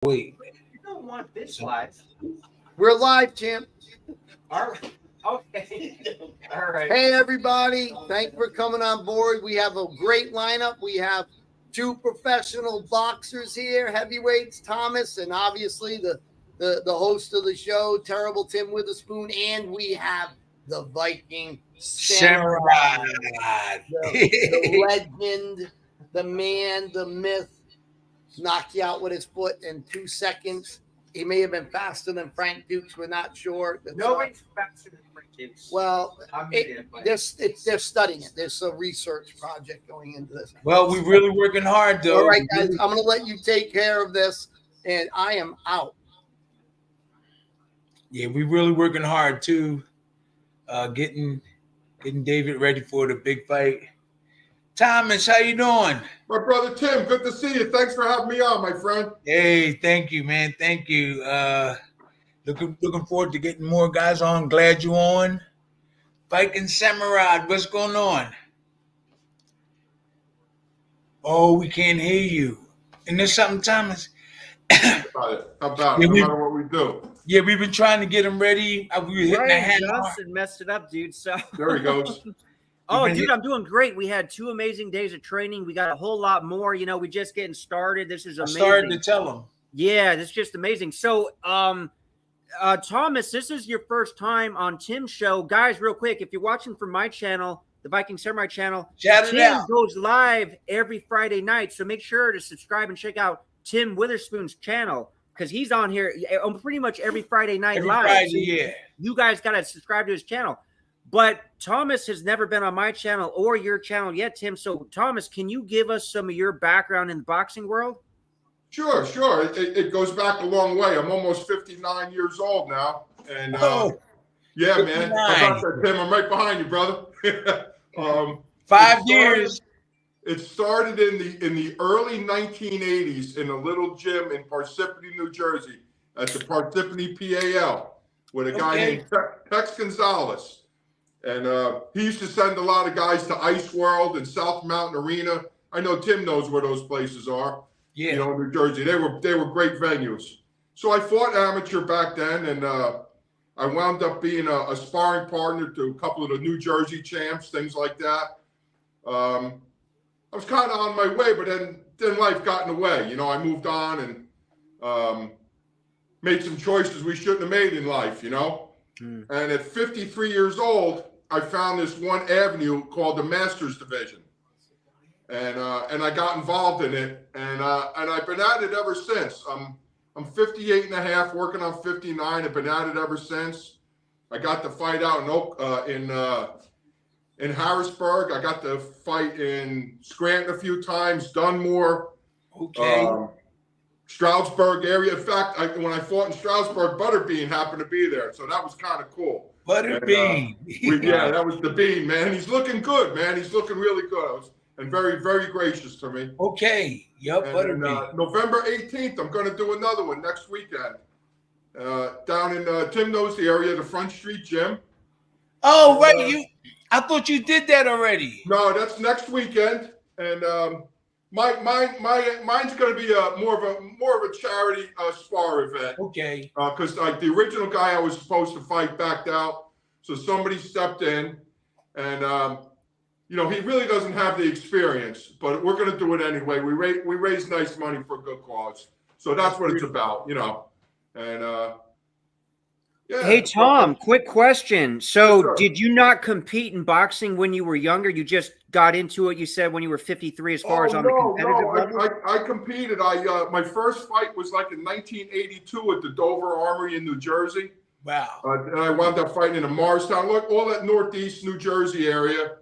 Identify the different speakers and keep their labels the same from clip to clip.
Speaker 1: Wait.
Speaker 2: You don't want this live.
Speaker 3: We're live, champ.
Speaker 2: All right. Okay. All right.
Speaker 3: Hey, everybody. Thanks for coming on board. We have a great lineup. We have two professional boxers here, heavyweights, Thomas, and obviously the host of the show, Terrible Tim Witherspoon. And we have the Viking
Speaker 1: Samurai.
Speaker 3: the legend, the man, the myth, knocked you out with his foot in 2 seconds. He may have been faster than Frank Dukes. We're not sure.
Speaker 2: Nobody's faster than Frank Dukes.
Speaker 3: Well, they're studying it. There's a research project going into this.
Speaker 1: Well, we're really working hard, though.
Speaker 3: All right, guys, I'm going to let you take care of this, and I am out.
Speaker 1: Yeah, we're really working hard, too. Getting David ready for the big fight. Thomas, how you doing?
Speaker 4: My brother Tim, good to see you. Thanks for having me on, my friend.
Speaker 1: Hey, thank you, man. Thank you. Looking forward to getting more guys on. Glad you on. Viking Samurai, what's going on? Oh, we can't hear you. And there's something, Thomas.
Speaker 4: How about it? No matter what we do.
Speaker 1: Yeah, we've been trying to get him ready. We were hitting the hand.
Speaker 2: Johnson messed it up, dude. So
Speaker 4: there he goes.
Speaker 2: Oh, dude, I'm doing great. We had 2 amazing days of training. We got a whole lot more. You know, we just getting started. This is amazing.
Speaker 1: I started to tell him.
Speaker 2: Yeah, this is just amazing. So, Thomas, this is your first time on Tim's show. Guys, real quick, if you're watching from my channel, the Viking Samurai channel, Tim goes live every Friday night. So make sure to subscribe and check out Tim Witherspoon's channel because he's on here pretty much every Friday night live.
Speaker 1: Friday,
Speaker 2: so
Speaker 1: yeah.
Speaker 2: You guys got to subscribe to his channel. But Thomas has never been on my channel or your channel yet, Tim. So, Thomas, can you give us some of your background in the boxing world?
Speaker 4: Sure. It goes back a long way. I'm almost 59 years old now. And yeah, 59. Man. How about that, Tim? I'm right behind you, brother.
Speaker 1: 5 years.
Speaker 4: It started in the early 1980s in a little gym in Parsippany, New Jersey, at the Parsippany PAL, with a guy named Tex Gonzalez. And he used to send a lot of guys to Ice World and South Mountain Arena. I know Tim knows where those places are.
Speaker 1: Yeah.
Speaker 4: You know, in New Jersey. They were great venues. So I fought amateur back then, and I wound up being a sparring partner to a couple of the New Jersey champs, things like that. I was kind of on my way, but then life got in the way. You know, I moved on and made some choices we shouldn't have made in life, you know. And at 53 years old, I found this one avenue called the Masters Division, and I got involved in it, and I've been at it ever since. I'm 58 and a half, working on 59. I've been at it ever since. I got to fight out in Harrisburg. I got to fight in Scranton a few times, Dunmore, Stroudsburg area. In fact, when I fought in Stroudsburg, Butterbean happened to be there, so that was kind of cool.
Speaker 1: Butterbean.
Speaker 4: Yeah, that was the Bean, man. He's looking good, man. He's looking really good. And very, very gracious to me.
Speaker 1: Okay. Yep, Butterbean.
Speaker 4: November 18th, I'm going to do another one next weekend. Down in, Tim knows the area, the Front Street Gym.
Speaker 1: Oh, right. I thought you did that already.
Speaker 4: No, that's next weekend. And mine's going to be more of a charity spar event.
Speaker 1: Okay.
Speaker 4: Because like the original guy I was supposed to fight backed out, so somebody stepped in, and you know, he really doesn't have the experience, but we're going to do it anyway. We raise nice money for a good cause, so that's what it's about, you know. And yeah.
Speaker 2: Hey Tom, quick question. So, did you not compete in boxing when you were younger? You just got into it. You said when you were 53, as far as on the competitive level.
Speaker 4: I competed. My first fight was like in 1982 at the Dover Armory in New Jersey.
Speaker 1: Wow.
Speaker 4: And I wound up fighting in Morristown, all that northeast New Jersey area,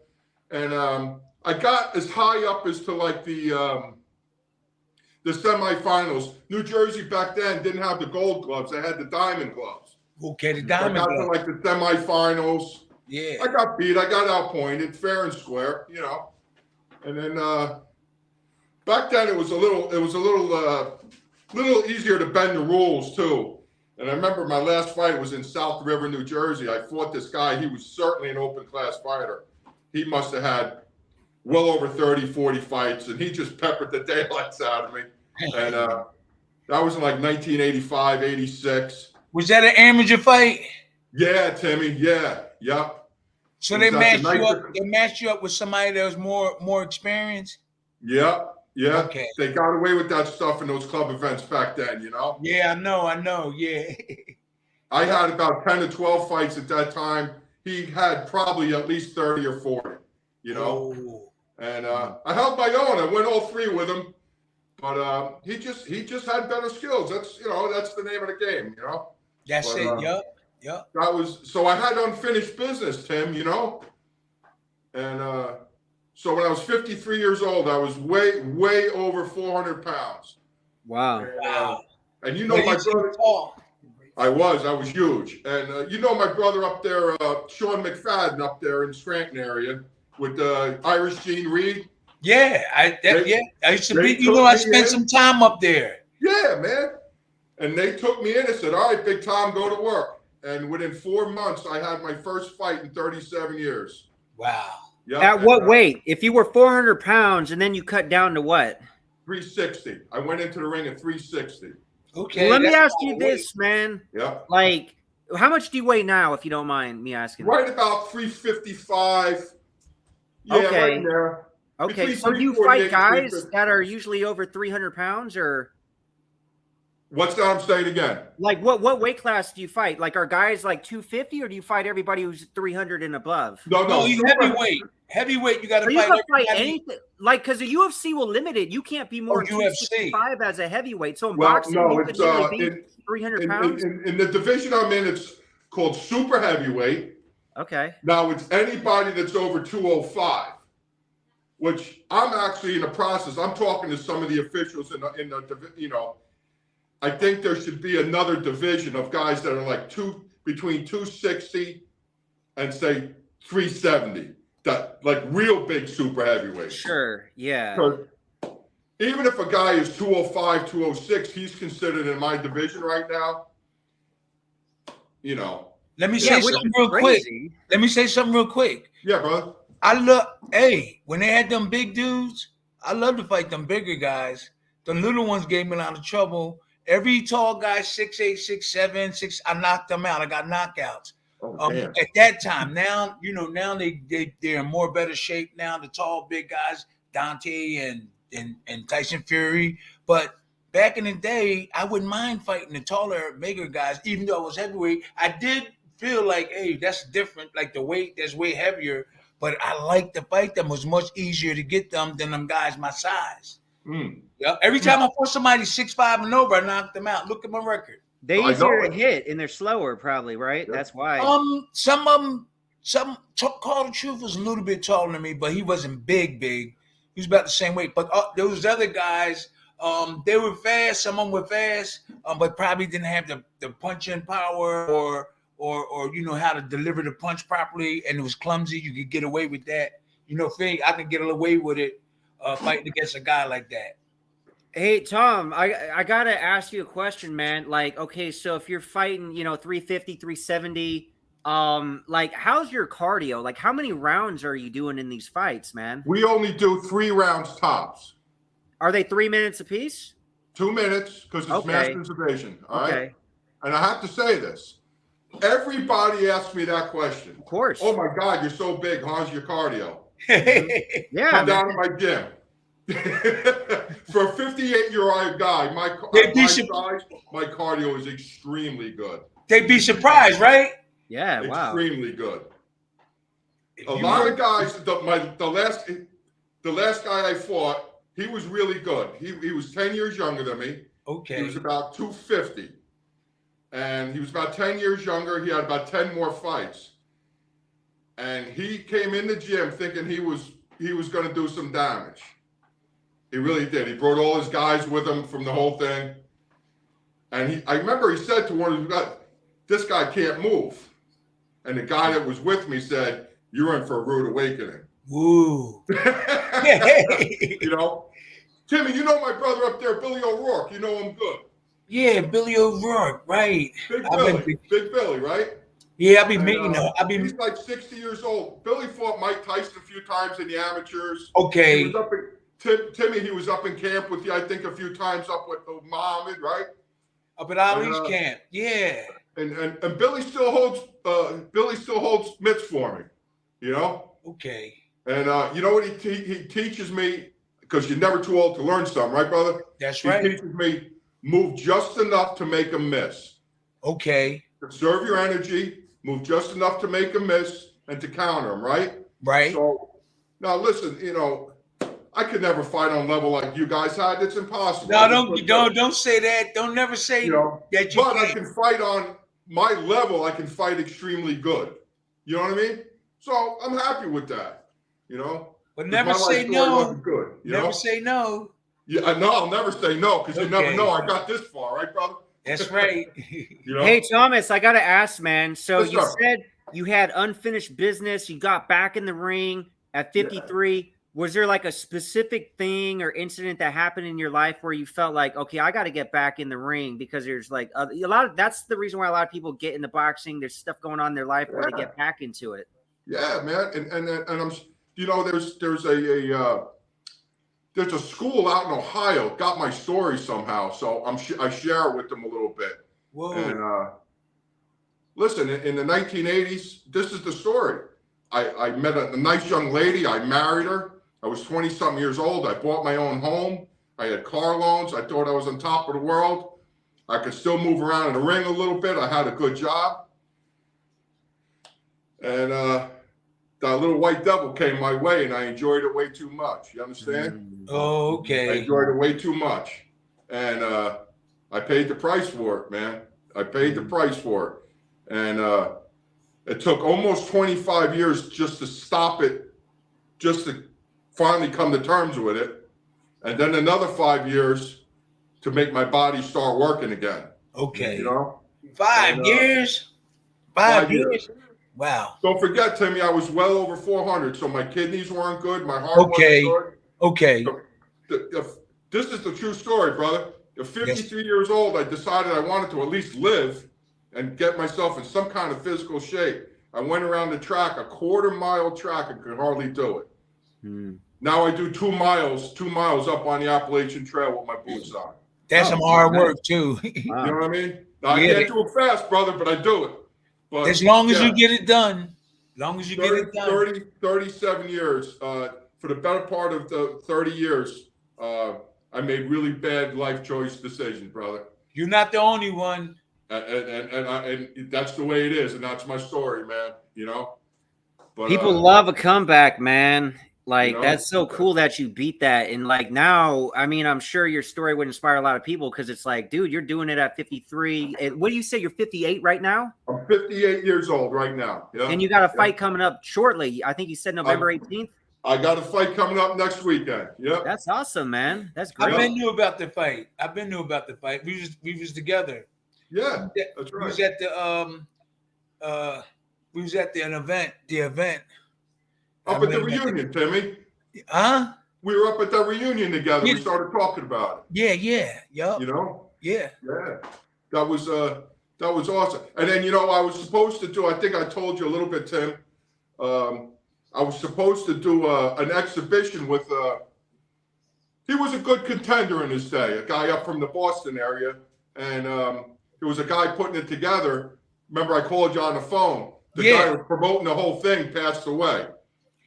Speaker 4: and I got as high up as to like the semifinals. New Jersey back then didn't have the gold gloves; they had the diamond gloves.
Speaker 1: Okay, the diamond.
Speaker 4: I got to like the semifinals.
Speaker 1: Yeah.
Speaker 4: I got beat. I got outpointed, fair and square, you know. And then back then it was a little easier to bend the rules too. And I remember my last fight was in South River, New Jersey. I fought this guy. He was certainly an open class fighter. He must have had well over 30, 40 fights, and he just peppered the daylights out of me. And That was in like 1985, 86.
Speaker 1: Was that an amateur fight?
Speaker 4: Yeah, Timmy. Yeah. Yep.
Speaker 1: So they matched you up. They matched you up with somebody that was more experienced.
Speaker 4: Yep. Yeah.
Speaker 1: Okay.
Speaker 4: They got away with that stuff in those club events back then, you know?
Speaker 1: Yeah, I know. Yeah.
Speaker 4: I had about 10 to 12 fights at that time. He had probably at least 30 or 40, you know?
Speaker 1: Oh.
Speaker 4: And I held my own. I went all 3 with him. But he just had better skills. That's the name of the game, you know?
Speaker 1: That's it. Yep.
Speaker 4: That was so I had unfinished business, Tim, you know? And so when I was 53 years old, I was way over 400 pounds.
Speaker 2: Wow.
Speaker 4: And you know my brother. I was huge. And you know my brother up there, Sean McFadden up there in Scranton area with Irish Gene Reed.
Speaker 1: Yeah, I used to be, I spent some time up there.
Speaker 4: Yeah, man. And they took me in and said, all right, Big Tom, go to work. And within 4 months, I had my first fight in 37 years.
Speaker 1: Wow.
Speaker 4: Yep.
Speaker 2: At what weight? If you were 400 pounds and then you cut down to what?
Speaker 4: 360. I went into the ring at 360.
Speaker 1: Okay.
Speaker 2: Well, let me ask you this, man.
Speaker 4: Yeah.
Speaker 2: Like, how much do you weigh now, if you don't mind me asking?
Speaker 4: Right about 355. Yeah,
Speaker 2: Okay.
Speaker 4: right there.
Speaker 2: Okay,
Speaker 4: Between
Speaker 2: so do you
Speaker 4: 348
Speaker 2: fight
Speaker 4: and
Speaker 2: guys
Speaker 4: 350.
Speaker 2: that are usually over 300 pounds, or
Speaker 4: What's that I'm saying again?
Speaker 2: like what weight class do you fight? Like, are guys like 250, or do you fight everybody who's 300 and above?
Speaker 4: No,
Speaker 1: he's heavyweight. Heavyweight, you got
Speaker 2: So
Speaker 1: to
Speaker 2: you
Speaker 1: fight
Speaker 2: can fight
Speaker 1: everybody.
Speaker 2: anything, like, because the UFC will limit it. You can't be more than
Speaker 1: UFC.
Speaker 2: 265 as a heavyweight. So in
Speaker 4: Well,
Speaker 2: boxing,
Speaker 4: no,
Speaker 2: you
Speaker 4: it's
Speaker 2: could literally be 300 pounds.
Speaker 4: in the division I'm in, it's called super heavyweight.
Speaker 2: Okay.
Speaker 4: Now it's anybody that's over 205, which I'm actually in the process. I'm talking to some of the officials in the you know, I think there should be another division of guys that are like between 260 and say 370. That like real big super heavyweight.
Speaker 2: Sure. Yeah.
Speaker 4: Because even if a guy is 205, 206, he's considered in my division right now. You know.
Speaker 1: Let me say something real quick. Let me say something real quick.
Speaker 4: Yeah, brother.
Speaker 1: When they had them big dudes, I love to fight them bigger guys. The little ones gave me a lot of trouble. Every tall guy, 6'8", 6'7", 6, I knocked them out. I got knockouts. At that time, now they're in more better shape now. The tall big guys, Dante and Tyson Fury. But back in the day, I wouldn't mind fighting the taller, bigger guys, even though I was heavyweight. I did feel like, hey, that's different. Like the weight that's way heavier. But I like to fight them. It was much easier to get them than them guys my size. Yeah. Every time I fought somebody 6'5" and over, I knocked them out. Look at my record.
Speaker 2: They easier to hit and they're slower, probably, right? Yeah. That's why.
Speaker 1: Some of them, Call the Truth was a little bit taller than me, but he wasn't big. He was about the same weight. But those other guys, they were fast. Some of them were fast, but probably didn't have the punching power or how to deliver the punch properly, and it was clumsy. You could get away with that. I can get away with it fighting against a guy like that.
Speaker 2: Hey, Tom, I got to ask you a question, man. Like, okay, so if you're fighting, 350, 370, like, how's your cardio? Like, how many rounds are you doing in these fights, man?
Speaker 4: We only do 3 rounds tops.
Speaker 2: Are they 3 minutes apiece?
Speaker 4: 2 minutes, because it's Masters Division. All right. And I have to say this. Everybody asks me that question.
Speaker 2: Of course.
Speaker 4: Oh my God, you're so big. How's your cardio?
Speaker 2: Yeah.
Speaker 4: Come down to my gym. For a 58-year-old guy, my cardio is extremely good.
Speaker 1: They'd be surprised, right?
Speaker 2: Yeah, wow.
Speaker 4: Extremely good. A lot of guys, the last guy I fought, he was really good. He was 10 years younger than me.
Speaker 1: Okay.
Speaker 4: He was about 250. And he was about 10 years younger. He had about 10 more fights. And he came in the gym thinking he was going to do some damage. He really did. He brought all his guys with him from the whole thing. And I remember he said to one of his guys, this guy can't move. And the guy that was with me said, you're in for a rude awakening.
Speaker 1: Woo.
Speaker 4: Timmy, you know my brother up there, Billy O'Rourke. You know him good.
Speaker 1: Yeah, Billy O'Rourke, right.
Speaker 4: Big Billy, right?
Speaker 1: Yeah, I've been meeting him.
Speaker 4: He's like 60 years old. Billy fought Mike Tyson a few times in the amateurs.
Speaker 1: Okay.
Speaker 4: Timmy, he was up in camp with you, I think, a few times up with Muhammad, right?
Speaker 1: Up at Ali's camp, yeah.
Speaker 4: And Billy still holds mitts for me, you know.
Speaker 1: Okay.
Speaker 4: And you know what he teaches me, because you're never too old to learn something, right, brother?
Speaker 1: That's right.
Speaker 4: He teaches me move just enough to make a miss.
Speaker 1: Okay.
Speaker 4: Conserve your energy, move just enough to make a miss and to counter them, right?
Speaker 1: Right.
Speaker 4: So now listen, you know, I could never fight on level like you guys had. It's impossible.
Speaker 1: No, don't say that. Don't never say that you
Speaker 4: but
Speaker 1: can't.
Speaker 4: I can fight on my level. I can fight extremely good. You know what I mean? So I'm happy with that. You know.
Speaker 1: But never say no.
Speaker 4: Good,
Speaker 1: never say no.
Speaker 4: Yeah, no, I'll never say no, because you never know. I got this far, right, brother?
Speaker 1: That's right.
Speaker 4: You know?
Speaker 2: Hey, Thomas, I got to ask, man. So
Speaker 4: What's
Speaker 2: you
Speaker 4: up?
Speaker 2: said you had unfinished business. You got back in the ring at 53. Yeah. Was there like a specific thing or incident that happened in your life where you felt like, okay, I got to get back in the ring? Because there's like a lot of, that's the reason why a lot of people get into boxing. There's stuff going on in their life where they get back into it.
Speaker 4: Yeah, man. And I'm, you know, there's a school out in Ohio got my story somehow, so I share it with them a little bit.
Speaker 1: Whoa.
Speaker 4: And listen, in the 1980s, this is the story. I met a nice young lady. I married her. I was 20-something years old. I bought my own home. I had car loans. I thought I was on top of the world. I could still move around in the ring a little bit. I had a good job. And that little white devil came my way, and I enjoyed it way too much. You understand?
Speaker 1: Oh, okay.
Speaker 4: I enjoyed it way too much. And I paid the price for it, man. I paid the price for it. And it took almost 25 years just to stop it, just to finally come to terms with it. And then another 5 years to make my body start working again.
Speaker 1: Okay.
Speaker 4: You know?
Speaker 1: 5 years? 5 years? Wow.
Speaker 4: Don't forget, Timmy, I was well over 400, so my kidneys weren't good. My heart wasn't good.
Speaker 1: Okay.
Speaker 4: This is the true story, brother. At 53 years old, I decided I wanted to at least live and get myself in some kind of physical shape. I went around the track, a quarter-mile track, and could hardly do it. Now I do 2 miles up on the Appalachian Trail with my boots on.
Speaker 1: That's some hard work, too.
Speaker 4: You know what I mean? Now, I can't do it fast, brother, but I do it. But,
Speaker 1: as long as you get it done. As long as you get it done.
Speaker 4: 37 years. For the better part of the 30 years, I made really bad life choice decisions, brother.
Speaker 1: You're not the only one.
Speaker 4: And that's the way it is, and that's my story, man. You know. But,
Speaker 2: people love a comeback, man. Like, you know, that's so cool that you beat that. And like now, I mean, I'm sure your story would inspire a lot of people, because it's like, dude, you're doing it at 53. What do you say? You're 58 right now?
Speaker 4: I'm 58 years old right now. Yeah.
Speaker 2: And you got a fight coming up shortly. I think you said November 18th.
Speaker 4: I got a fight coming up next weekend. Yeah.
Speaker 2: That's awesome, man. That's great.
Speaker 1: I've been knew about the fight. We was together.
Speaker 4: Yeah, that's right.
Speaker 1: We was at the event.
Speaker 4: Up at the reunion, Timmy.
Speaker 1: Huh?
Speaker 4: We were up at the reunion together. We started talking about it.
Speaker 1: Yeah.
Speaker 4: You know?
Speaker 1: Yeah.
Speaker 4: That was awesome. And then, you know, I was supposed to do, I think I told you a little bit, Tim. I was supposed to do an exhibition with he was a good contender in his day, a guy up from the Boston area. And there was a guy putting it together. Remember, I called you on the phone. The guy who was promoting the whole thing passed away.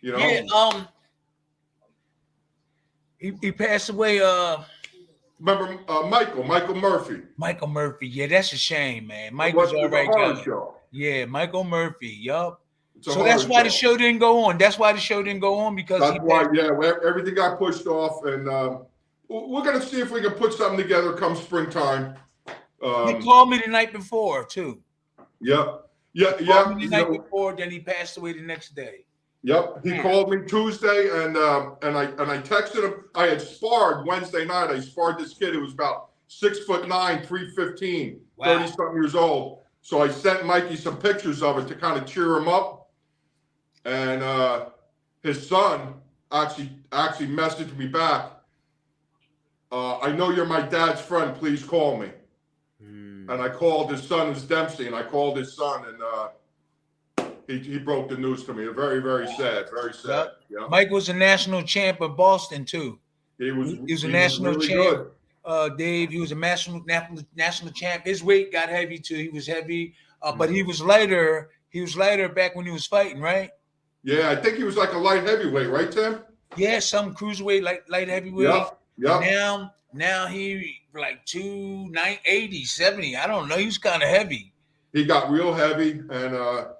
Speaker 4: You know?
Speaker 1: Yeah, he passed away.
Speaker 4: Remember Michael Murphy?
Speaker 1: Michael Murphy. Yeah, that's a shame, man. Michael's all right guy. Yeah, Michael Murphy. Yup. So that's why the show didn't go on. That's why the show didn't go on, because
Speaker 4: that's why. Yeah, everything got pushed off, and we're gonna see if we can put something together come springtime.
Speaker 1: He called me the night before too.
Speaker 4: Yep.
Speaker 1: Yeah. Called me the night before, then he passed away the next day.
Speaker 4: Yep, he called me Tuesday, and I texted him. I had sparred Wednesday night. I sparred this kid who was about 6'9", 315, 30-something years old. So I sent Mikey some pictures of it to kind of cheer him up. And his son actually messaged me back. I know you're my dad's friend. Please call me. And I called his son, who's Dempsey, and I called his son, and he broke the news to me. Very, very sad. Very sad.
Speaker 1: Yeah. Mike was a national champ of Boston too.
Speaker 4: He was
Speaker 1: a national
Speaker 4: really
Speaker 1: champ.
Speaker 4: good.
Speaker 1: Dave, he was a national champ. His weight got heavy too. He was heavy, but he was lighter. He was lighter back when he was fighting, right?
Speaker 4: Yeah, I think he was like a light heavyweight, right, Tim?
Speaker 1: Yeah, some cruiserweight, light heavyweight.
Speaker 4: Yeah.
Speaker 1: Now he like 280, 70. I don't know. He was kind of heavy.
Speaker 4: He got real heavy, and a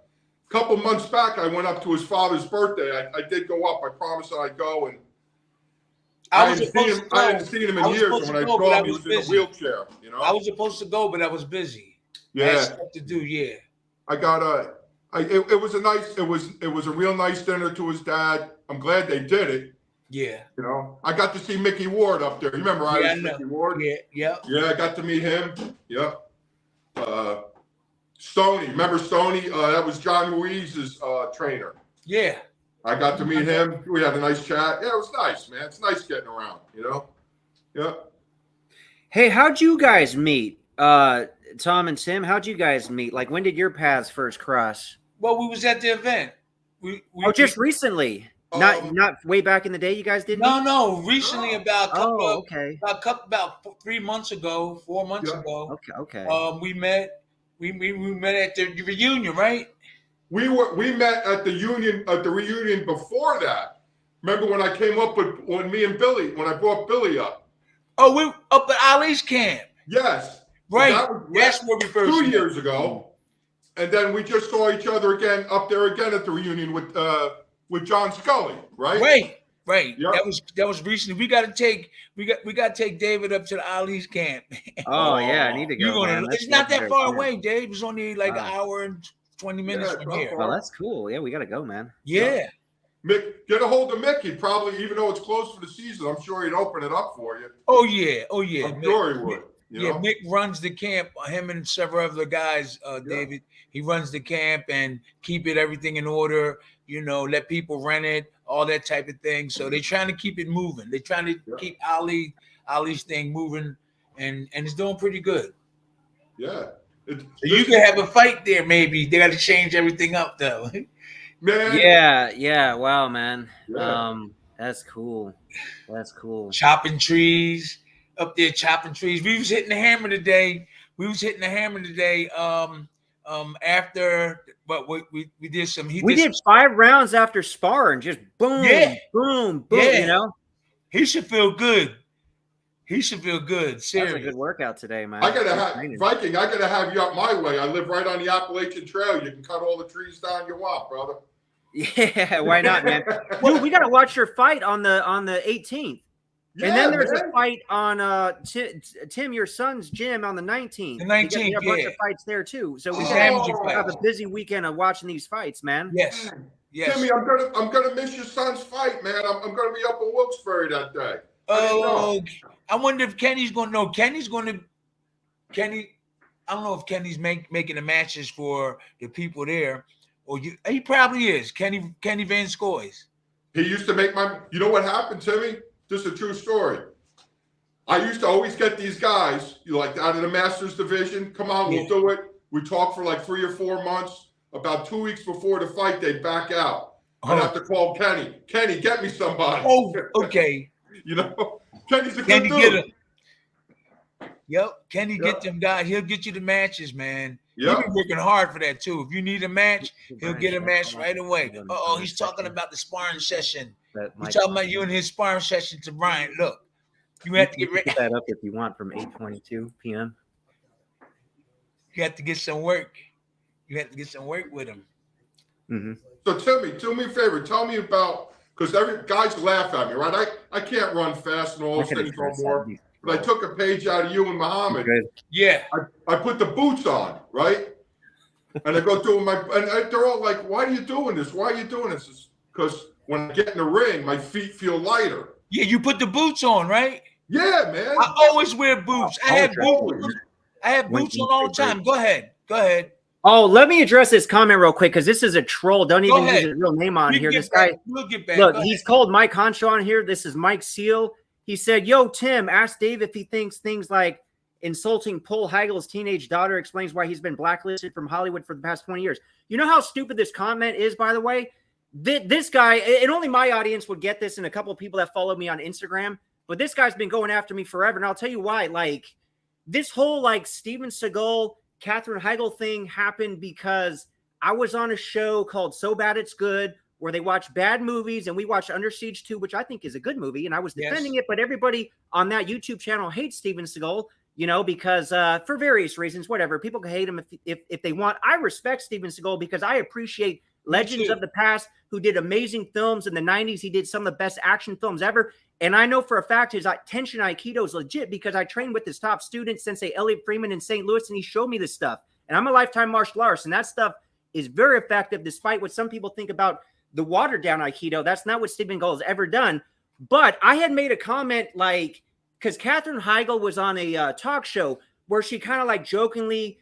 Speaker 4: couple months back, I went up to his father's birthday. I did go up. I promised I'd go, and I hadn't seen him in years. And when I saw him, he was in a wheelchair. You know,
Speaker 1: I was supposed to go, but I was busy.
Speaker 4: Yeah,
Speaker 1: I had stuff to do. Yeah,
Speaker 4: I got it was a nice. It was a real nice dinner to his dad. I'm glad they did it.
Speaker 1: Yeah,
Speaker 4: you know, I got to see Mickey Ward up there. You remember Mickey Ward?
Speaker 1: Yeah.
Speaker 4: I got to meet him. Yeah. Stoney, remember Stoney? That was John Ruiz's trainer.
Speaker 1: Yeah.
Speaker 4: I got to meet him. We had a nice chat. Yeah, it was nice, man. It's nice getting around, you know? Yeah.
Speaker 2: Hey, how'd you guys meet? Tom and Tim, how'd you guys meet? Like, when did your paths first cross?
Speaker 1: Well, we was at the event.
Speaker 2: Just recently. Not way back in the day. You guys didn't.
Speaker 1: No. Recently, about
Speaker 2: about
Speaker 1: 3 months ago, 4 months ago.
Speaker 2: Okay.
Speaker 1: We met. We met at the reunion, right?
Speaker 4: We met at the reunion before that. Remember when I came up when me and Billy, when I brought Billy up?
Speaker 1: Oh, we up at Ali's camp.
Speaker 4: Yes.
Speaker 1: Right. That's where we first
Speaker 4: 2 years ago. And then we just saw each other again up there again at the reunion with John Scully, right?
Speaker 1: Right.
Speaker 4: Yep.
Speaker 1: That was recently. We got to take David up to the Ali's camp.
Speaker 2: Oh yeah, I need to go.
Speaker 1: It's not that far away, Dave. It's only like an hour and 20 minutes from here.
Speaker 2: Well, that's cool. Yeah, we got to go, man.
Speaker 1: Yeah.
Speaker 4: Mick, get a hold of Mick. He'd probably, even though it's close for the season, I'm sure he'd open it up for you.
Speaker 1: Oh yeah.
Speaker 4: I'm sure he would. You know?
Speaker 1: Mick runs the camp. Him and several other guys, David. He runs the camp and keep everything in order. You know, let people rent it, all that type of thing. So they're trying to keep it moving. They're trying to keep Ali's thing moving, and it's doing pretty good.
Speaker 4: Yeah.
Speaker 1: So you can have a fight there, maybe. They got to change everything up, though.
Speaker 4: Man.
Speaker 2: Yeah. Wow, man.
Speaker 4: Yeah.
Speaker 2: That's cool.
Speaker 1: Chopping trees. Up there chopping trees. We was hitting the hammer today. After, but we did some.
Speaker 2: We did 5 rounds after sparring, just boom, boom.
Speaker 1: Yeah.
Speaker 2: You know,
Speaker 1: he should feel good. Seriously,
Speaker 2: that's a good workout today, man.
Speaker 4: Viking. I gotta have you up my way. I live right on the Appalachian Trail. You can cut all the trees down you want, brother.
Speaker 2: Yeah, why not, man? Dude, we gotta watch your fight on the 18th. Yeah, and then there's a fight on Tim, your son's gym, on the 19th.
Speaker 1: The 19th,
Speaker 2: we have a bunch of fights there too. So we have a busy weekend of watching these fights, man.
Speaker 1: Yes.
Speaker 4: Timmy, I'm gonna miss your son's fight, man. I'm gonna be up in Wilkes-Barre that day.
Speaker 1: Oh, I wonder if Kenny's going to know. Kenny, I don't know if Kenny's making the matches for the people there, or he probably is. Kenny Van Scoys.
Speaker 4: He used to make you know what happened, Timmy? This is a true story. I used to always get these guys, like out of the Masters division. Come on, we'll do it. We talk for like 3 or 4 months. About 2 weeks before the fight, they'd back out. I'd have to call Kenny. Kenny, get me somebody.
Speaker 1: Oh, okay.
Speaker 4: You know, Kenny's a good dude.
Speaker 1: Kenny get them guys. He'll get you the matches, man.
Speaker 4: Yep.
Speaker 1: He's been working hard for that too. If you need a match, he'll get a match right away. He's talking about the sparring session. He's talking about you and his sparring session to Brian. Look, you have to get ready.
Speaker 2: Put that up if you want from 8:22 p.m.
Speaker 1: You have to get some work. You have to get some work with him.
Speaker 2: Mm-hmm.
Speaker 4: So Timmy, do me a favor. Tell me about, because every guys laugh at me, right? I can't run fast and all those things no more. But I took a page out of you and Muhammad.
Speaker 1: Yeah.
Speaker 4: I put the boots on, right? And I go doing they're all like, why are you doing this? Why are you doing this? It's because when I get in the ring, my feet feel lighter.
Speaker 1: Yeah, you put the boots on, right?
Speaker 4: Yeah, man.
Speaker 1: I always wear boots. I have boots on all the time. Go ahead.
Speaker 2: Oh, let me address this comment real quick, because this is a troll. Don't even use his real name on here. This guy,
Speaker 1: we'll get back.
Speaker 2: Look, he's called Mike Honcho on here. This is Mike Seal. He said, "Yo, Tim, ask Dave if he thinks things like insulting Paul Hagel's teenage daughter explains why he's been blacklisted from Hollywood for the past 20 years." You know how stupid this comment is, by the way? This guy, and only my audience would get this, and a couple of people that follow me on Instagram, but this guy's been going after me forever. And I'll tell you why. Like, this whole like Steven Seagal, Katherine Heigl thing happened because I was on a show called So Bad It's Good, where they watch bad movies, and we watched Under Siege 2, which I think is a good movie, and I was defending it, but everybody on that YouTube channel hates Steven Seagal, you know, because for various reasons, whatever. People can hate him if they want. I respect Steven Seagal because I appreciate legends of the past who did amazing films. In the 90s, he did some of the best action films ever, and I know for a fact his Tenshin Aikido is legit because I trained with his top student, Sensei Elliot Freeman in St. Louis, and he showed me this stuff, and I'm a lifetime martial artist, and that stuff is very effective despite what some people think about the watered down Aikido. That's not what Steven Seagal has ever done. But I had made a comment like, because Katherine Heigl was on a talk show where she kind of like jokingly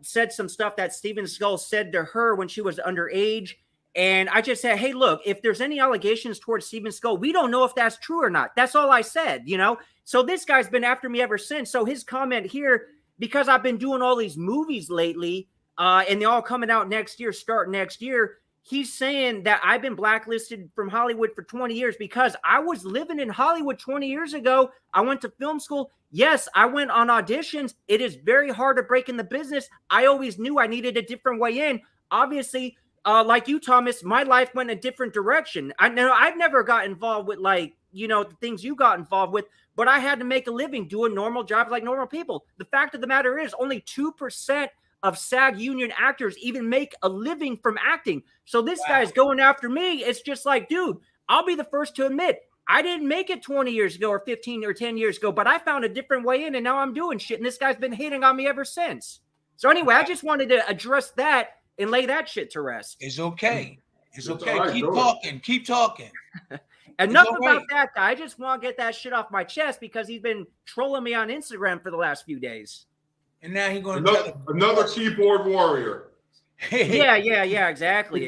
Speaker 2: said some stuff that Steven Seagal said to her when she was underage. And I just said, hey, look, if there's any allegations towards Steven Seagal, we don't know if that's true or not. That's all I said, you know? So this guy's been after me ever since. So his comment here, because I've been doing all these movies lately, and they're all coming out next year, start next year, he's saying that I've been blacklisted from Hollywood for 20 years because I was living in Hollywood 20 years ago. I went to film school. Yes, I went on auditions. It is very hard to break in the business. I always knew I needed a different way in. Obviously, like you, Thomas, my life went a different direction. I know I've never got involved with like, you know, the things you got involved with, but I had to make a living doing normal jobs like normal people. The fact of the matter is only 2% of SAG union actors even make a living from acting. So this guy's going after me. It's just like, dude, I'll be the first to admit I didn't make it 20 years ago or 15 or 10 years ago, but I found a different way in and now I'm doing shit. And this guy's been hating on me ever since. So anyway, I just wanted to address that and lay that shit to rest.
Speaker 1: It's okay. It's okay. Right, keep talking. Keep talking.
Speaker 2: Enough about that guy. I just want to get that shit off my chest because he's been trolling me on Instagram for the last few days.
Speaker 1: And now he's going
Speaker 4: to another keyboard warrior.
Speaker 2: Yeah, exactly.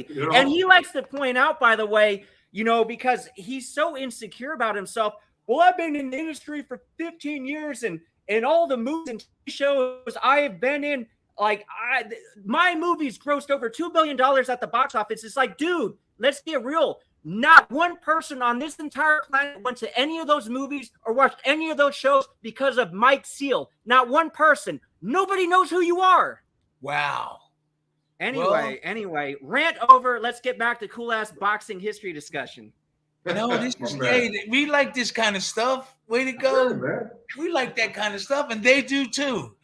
Speaker 2: You know? And he likes to point out, by the way, you know, because he's so insecure about himself. Well, I've been in the industry for 15 years, and all the movies and shows I have been in, like my movies grossed over $2 billion at the box office. It's like, dude, let's get real. Not one person on this entire planet went to any of those movies or watched any of those shows because of Mike Seal. Not one person. Nobody knows who you are.
Speaker 1: Wow.
Speaker 2: Anyway, rant over. Let's get back to cool ass boxing history discussion.
Speaker 1: No, this is we like this kind of stuff. Way to go. Man. We like that kind of stuff, and they do too.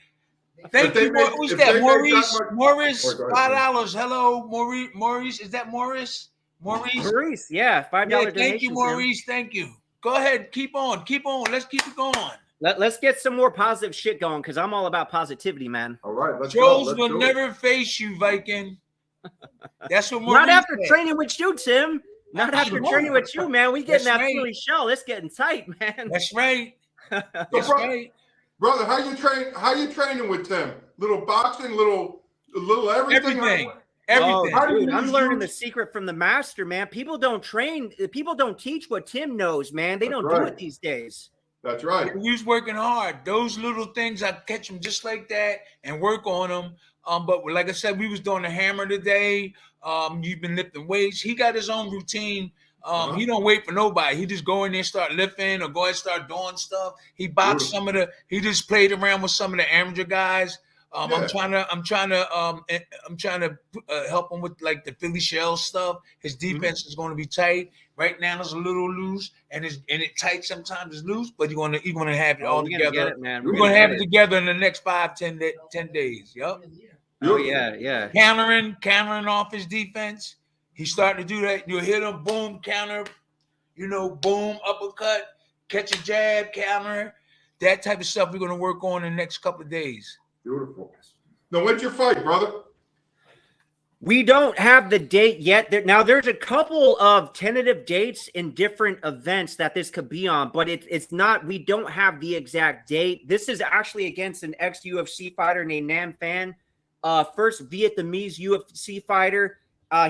Speaker 1: Thank you. Who's that? Maurice, $5. Hello, Maurice. Is that Maurice?
Speaker 2: Maurice, yeah, $5 donation.
Speaker 1: Thank you, Maurice. Thank you. Go ahead, keep on. Let's keep it going.
Speaker 2: Let's get some more positive shit going because I'm all about positivity, man.
Speaker 4: All right, let's
Speaker 1: Trolls
Speaker 4: go.
Speaker 1: will never face you, Viking. That's what Maurice
Speaker 2: Not after
Speaker 1: said.
Speaker 2: Training with you, Tim. Not after training with you, man. We getting that Philly shell. It's getting tight, man.
Speaker 1: That's right. That's right.
Speaker 4: Brother, how you training with Tim? Little boxing, little everything.
Speaker 2: Everything. Oh, dude, I'm learning the secret from the master, man. People don't train. People don't teach what Tim knows, man. They don't do it these days.
Speaker 4: That's right.
Speaker 1: He's working hard. Those little things, I catch them just like that and work on them. But like I said, we was doing the hammer today. You've been lifting weights. He got his own routine. He don't wait for nobody. He just go in there and start lifting or go ahead and start doing stuff. He boxed he just played around with some of the amateur guys. I'm trying to help him with like the Philly shell stuff. His defense is going to be tight. Right now it's a little loose, and it tight sometimes. It's loose, but you're gonna have it all together. We're gonna have it together in the next 5-10 days. Yep.
Speaker 2: Oh yeah.
Speaker 1: Countering off his defense. He's starting to do that. You'll hit him, boom, counter. Boom, uppercut, catch a jab, counter. That type of stuff we're gonna work on in the next couple of days.
Speaker 4: Beautiful. Now, when's your fight, brother?
Speaker 2: We don't have the date yet. Now, there's a couple of tentative dates in different events that this could be on, but it's not. We don't have the exact date. This is actually against an ex-UFC fighter named Nam Phan, first Vietnamese UFC fighter.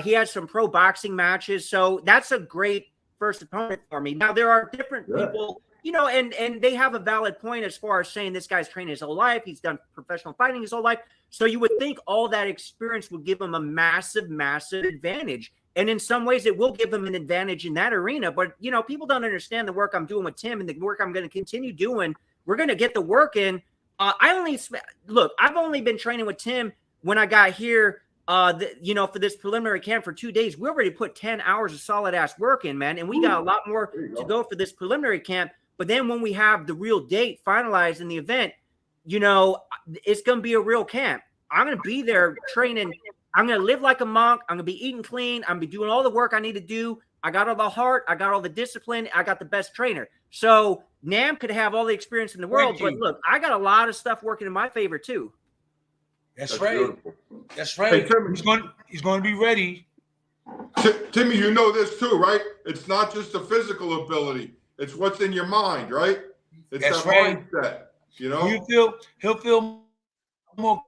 Speaker 2: He has some pro boxing matches, so that's a great first opponent for me. Now, there are different people. And they have a valid point as far as saying this guy's trained his whole life. He's done professional fighting his whole life. So you would think all that experience would give him a massive, massive advantage. And in some ways, it will give them an advantage in that arena. But, you know, people don't understand the work I'm doing with Tim and the work I'm going to continue doing. We're going to get the work in. I've only been training with Tim when I got here, for this preliminary camp for 2 days. We already put 10 hours of solid ass work in, man. And we got a lot more to go for this preliminary camp. But then when we have the real date finalized in the event, you know, it's going to be a real camp. I'm going to be there training. I'm going to live like a monk. I'm going to be eating clean. I'm going to be doing all the work I need to do. I got all the heart. I got all the discipline. I got the best trainer. So Nam could have all the experience in the world. But look, I got a lot of stuff working in my favor too.
Speaker 1: That's right. Beautiful. That's right.
Speaker 4: Hey, Timmy,
Speaker 1: he's going to be ready.
Speaker 4: Timmy, you know this too, right? It's not just the physical ability. It's what's in your mind, right? It's
Speaker 1: That's
Speaker 4: that
Speaker 1: right.
Speaker 4: mindset, you know?
Speaker 1: He'll feel more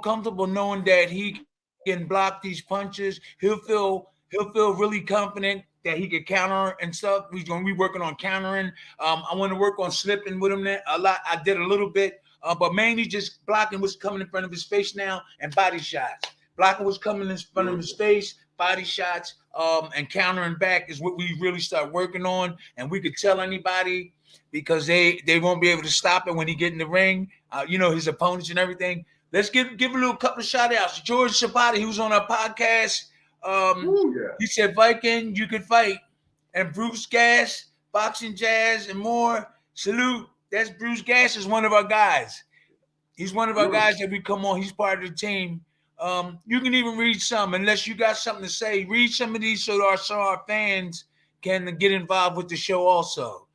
Speaker 1: comfortable knowing that he can block these punches. He'll feel really confident that he can counter and stuff. We're going to be working on countering. I want to work on slipping with him a lot. I did a little bit, but mainly just blocking what's coming in front of his face now and body shots. Blocking what's coming in front of his face, body shots, and countering back is what we really start working on. And we could tell anybody because they won't be able to stop it when he get in the ring. His opponents and everything. Let's give a little couple of shout outs. George Sapati, he was on our podcast. He said, Viking, you can fight. And Bruce Gass, Boxing Jazz, and more. Salute. That's Bruce Gass is one of our guys. He's one of our guys that we come on. He's part of the team. You can even read some, unless you got something to say. Read some of these so our fans can get involved with the show also.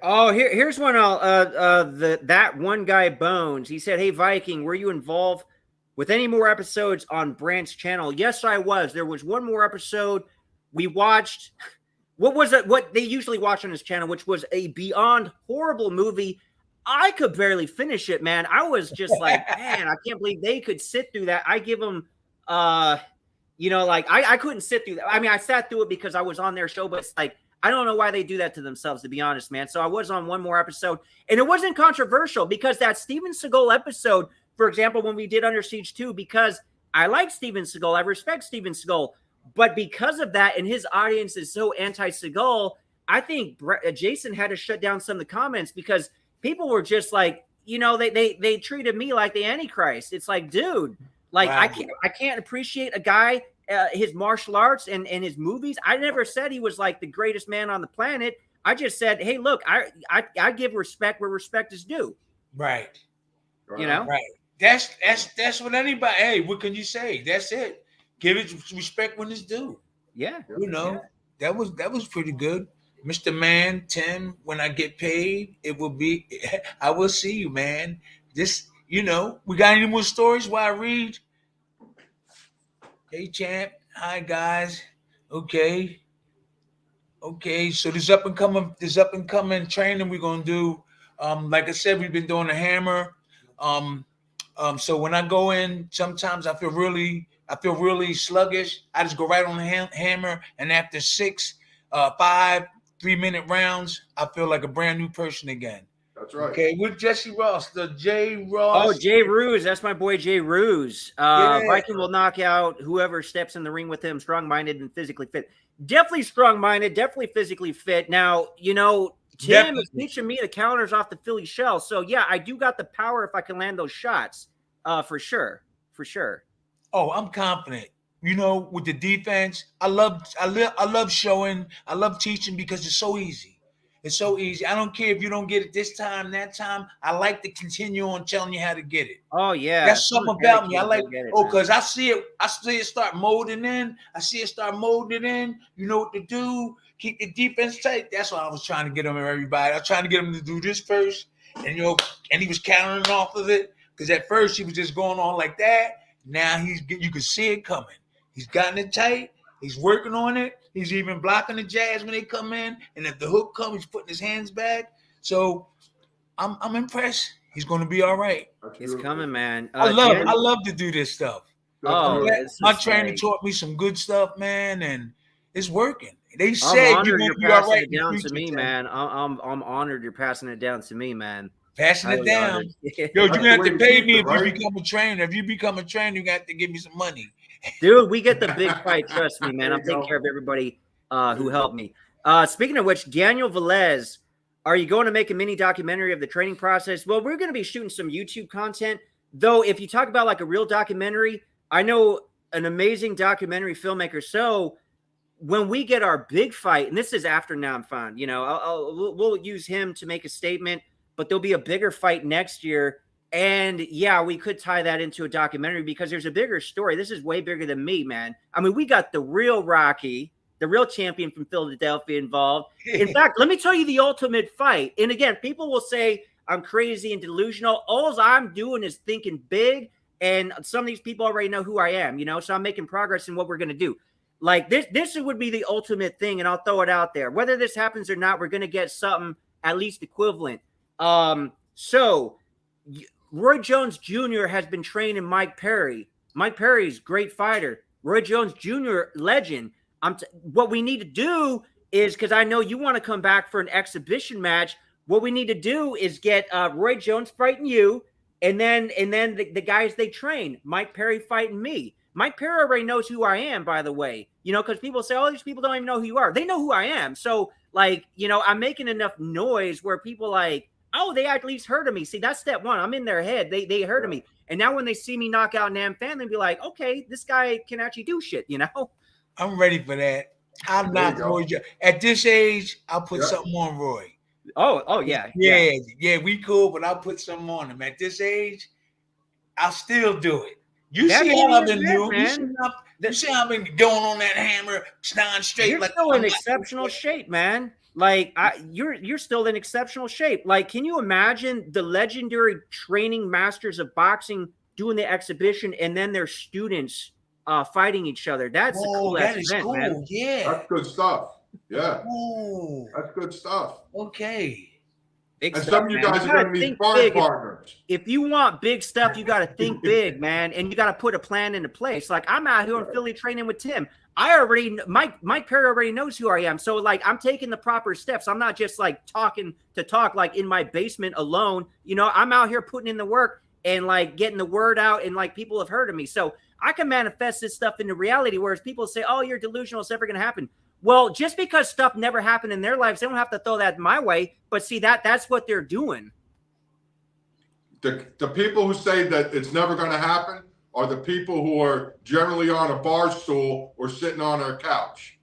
Speaker 2: Oh, here's one. That one guy Bones. He said, "Hey Viking, were you involved with any more episodes on Brandt's channel?" Yes, I was. There was one more episode we watched. What was it? What they usually watch on his channel, which was a beyond horrible movie. I could barely finish it, man. I was just like, man, I can't believe they could sit through that. I give them, I couldn't sit through that. I mean, I sat through it because I was on their show, but it's like, I don't know why they do that to themselves, to be honest, man. So I was on one more episode, and it wasn't controversial because that Steven Seagal episode, for example, when we did Under Siege 2, because I like Steven Seagal, I respect Steven Seagal, but because of that, and his audience is so anti-Seagal, I think Jason had to shut down some of the comments because people were just like, they treated me like the Antichrist. It's like, dude, like wow. I can't appreciate a guy, his martial arts and his movies. I never said he was like the greatest man on the planet. I just said, hey, look, I give respect where respect is due.
Speaker 1: Right.
Speaker 2: Right.
Speaker 1: That's what anybody. Hey, what can you say? That's it. Give it respect when it's due.
Speaker 2: Yeah.
Speaker 1: That was pretty good. Mr. Man, Tim, when I get paid, I will see you, man. We got any more stories while I read? Hey, champ. Hi, guys. Okay. So this up and coming training we're gonna do. Like I said, we've been doing the hammer. So when I go in, sometimes I feel really sluggish. I just go right on the hammer, and after 5 3-minute rounds, I feel like a brand new person again.
Speaker 4: That's right.
Speaker 1: Okay, with Jesse Ross, the Jay Ross.
Speaker 2: Oh, Jay Ruse. That's my boy Jay Ruse. Viking will knock out whoever steps in the ring with him, strong-minded and physically fit. Definitely strong-minded, definitely physically fit. Now, Tim is teaching me the counters off the Philly shell. So, yeah, I do got the power if I can land those shots, for sure. For sure.
Speaker 1: Oh, I'm confident. With the defense, I love showing, I love teaching because it's so easy. It's so easy. I don't care if you don't get it this time, that time. I like to continue on telling you how to get it.
Speaker 2: Oh yeah,
Speaker 1: that's something about me. I like because I see it start molding in. You know what to do. Keep the defense tight. That's what I was trying to get him. Everybody, I was trying to get him to do this first, and and he was countering off of it because at first he was just going on like that. Now you can see it coming. He's gotten it tight. He's working on it. He's even blocking the jabs when they come in. And if the hook comes, he's putting his hands back. So I'm impressed. He's going to be all right.
Speaker 2: He's coming, man.
Speaker 1: I love to do this stuff. My trainer
Speaker 2: great.
Speaker 1: taught me some good stuff, man, and it's working. They say you're going to be all right.
Speaker 2: Down to me, man. I'm honored you're passing it down to me, man.
Speaker 1: Passing it down. Yo, you're going to have to pay me if you become a trainer. If you become a trainer, you got to give me some money.
Speaker 2: Dude, we get the big fight. Trust me, man. I'm taking care of everybody who helped me. Speaking of which, Daniel Velez, are you going to make a mini documentary of the training process? Well, we're going to be shooting some YouTube content. Though, if you talk about like a real documentary, I know an amazing documentary filmmaker. So when we get our big fight, and this is after NAMFON, you know, we'll use him to make a statement, but there'll be a bigger fight next year. And yeah, we could tie that into a documentary because there's a bigger story. This is way bigger than me, man. I mean, we got the real Rocky, the real champion from Philadelphia involved. In fact, let me tell you the ultimate fight. And again, people will say I'm crazy and delusional. All I'm doing is thinking big. And some of these people already know who I am, you know, so I'm making progress in what we're going to do. Like this would be the ultimate thing. And I'll throw it out there. Whether this happens or not, we're going to get something at least equivalent. So Roy Jones Jr. has been training Mike Perry. Mike Perry's great fighter. Roy Jones Jr. legend. What we need to do is, because I know you want to come back for an exhibition match, what we need to do is get Roy Jones fighting you, and then the guys they train, Mike Perry fighting me. Mike Perry already knows who I am, by the way. You know, because people say, oh, these people don't even know who you are. They know who I am. So, like, you know, I'm making enough noise where people like, oh, they at least heard of me. See, that's step one. I'm in their head. They heard of me. And now when they see me knock out NAMFON, they'll be like, okay, this guy can actually do shit, you know?
Speaker 1: I'm ready for that. I'll knock Roy. At this age, I'll put something on Roy.
Speaker 2: Oh, yeah.
Speaker 1: Yeah, we cool, but I'll put something on him. At this age, I'll still do it. You see how I've been doing. You see how I've been going on that hammer, stand straight.
Speaker 2: You're
Speaker 1: like
Speaker 2: still in exceptional shape, man. Like you're still in exceptional shape. Like, can you imagine the legendary training masters of boxing doing the exhibition and then their students fighting each other? That's a cool event,
Speaker 1: cool.
Speaker 2: Man.
Speaker 1: Yeah,
Speaker 4: that's good stuff. Yeah,
Speaker 1: ooh.
Speaker 4: That's good stuff.
Speaker 1: Okay.
Speaker 4: And some of you guys are going to need sparring partners.
Speaker 2: If you want big stuff, you got to think big, man, and you got to put a plan into place. Like, I'm out here in Philly training with Tim. Mike Perry already knows who I am. So, like, I'm taking the proper steps. I'm not just like talking to talk like in my basement alone. You know, I'm out here putting in the work and like getting the word out, and like people have heard of me. So I can manifest this stuff into reality. Whereas people say, "Oh, you're delusional. It's never going to happen." Well, just because stuff never happened in their lives, they don't have to throw that my way. But see, that's what they're doing.
Speaker 4: The people who say that it's never going to happen are the people who are generally on a bar stool or sitting on their couch.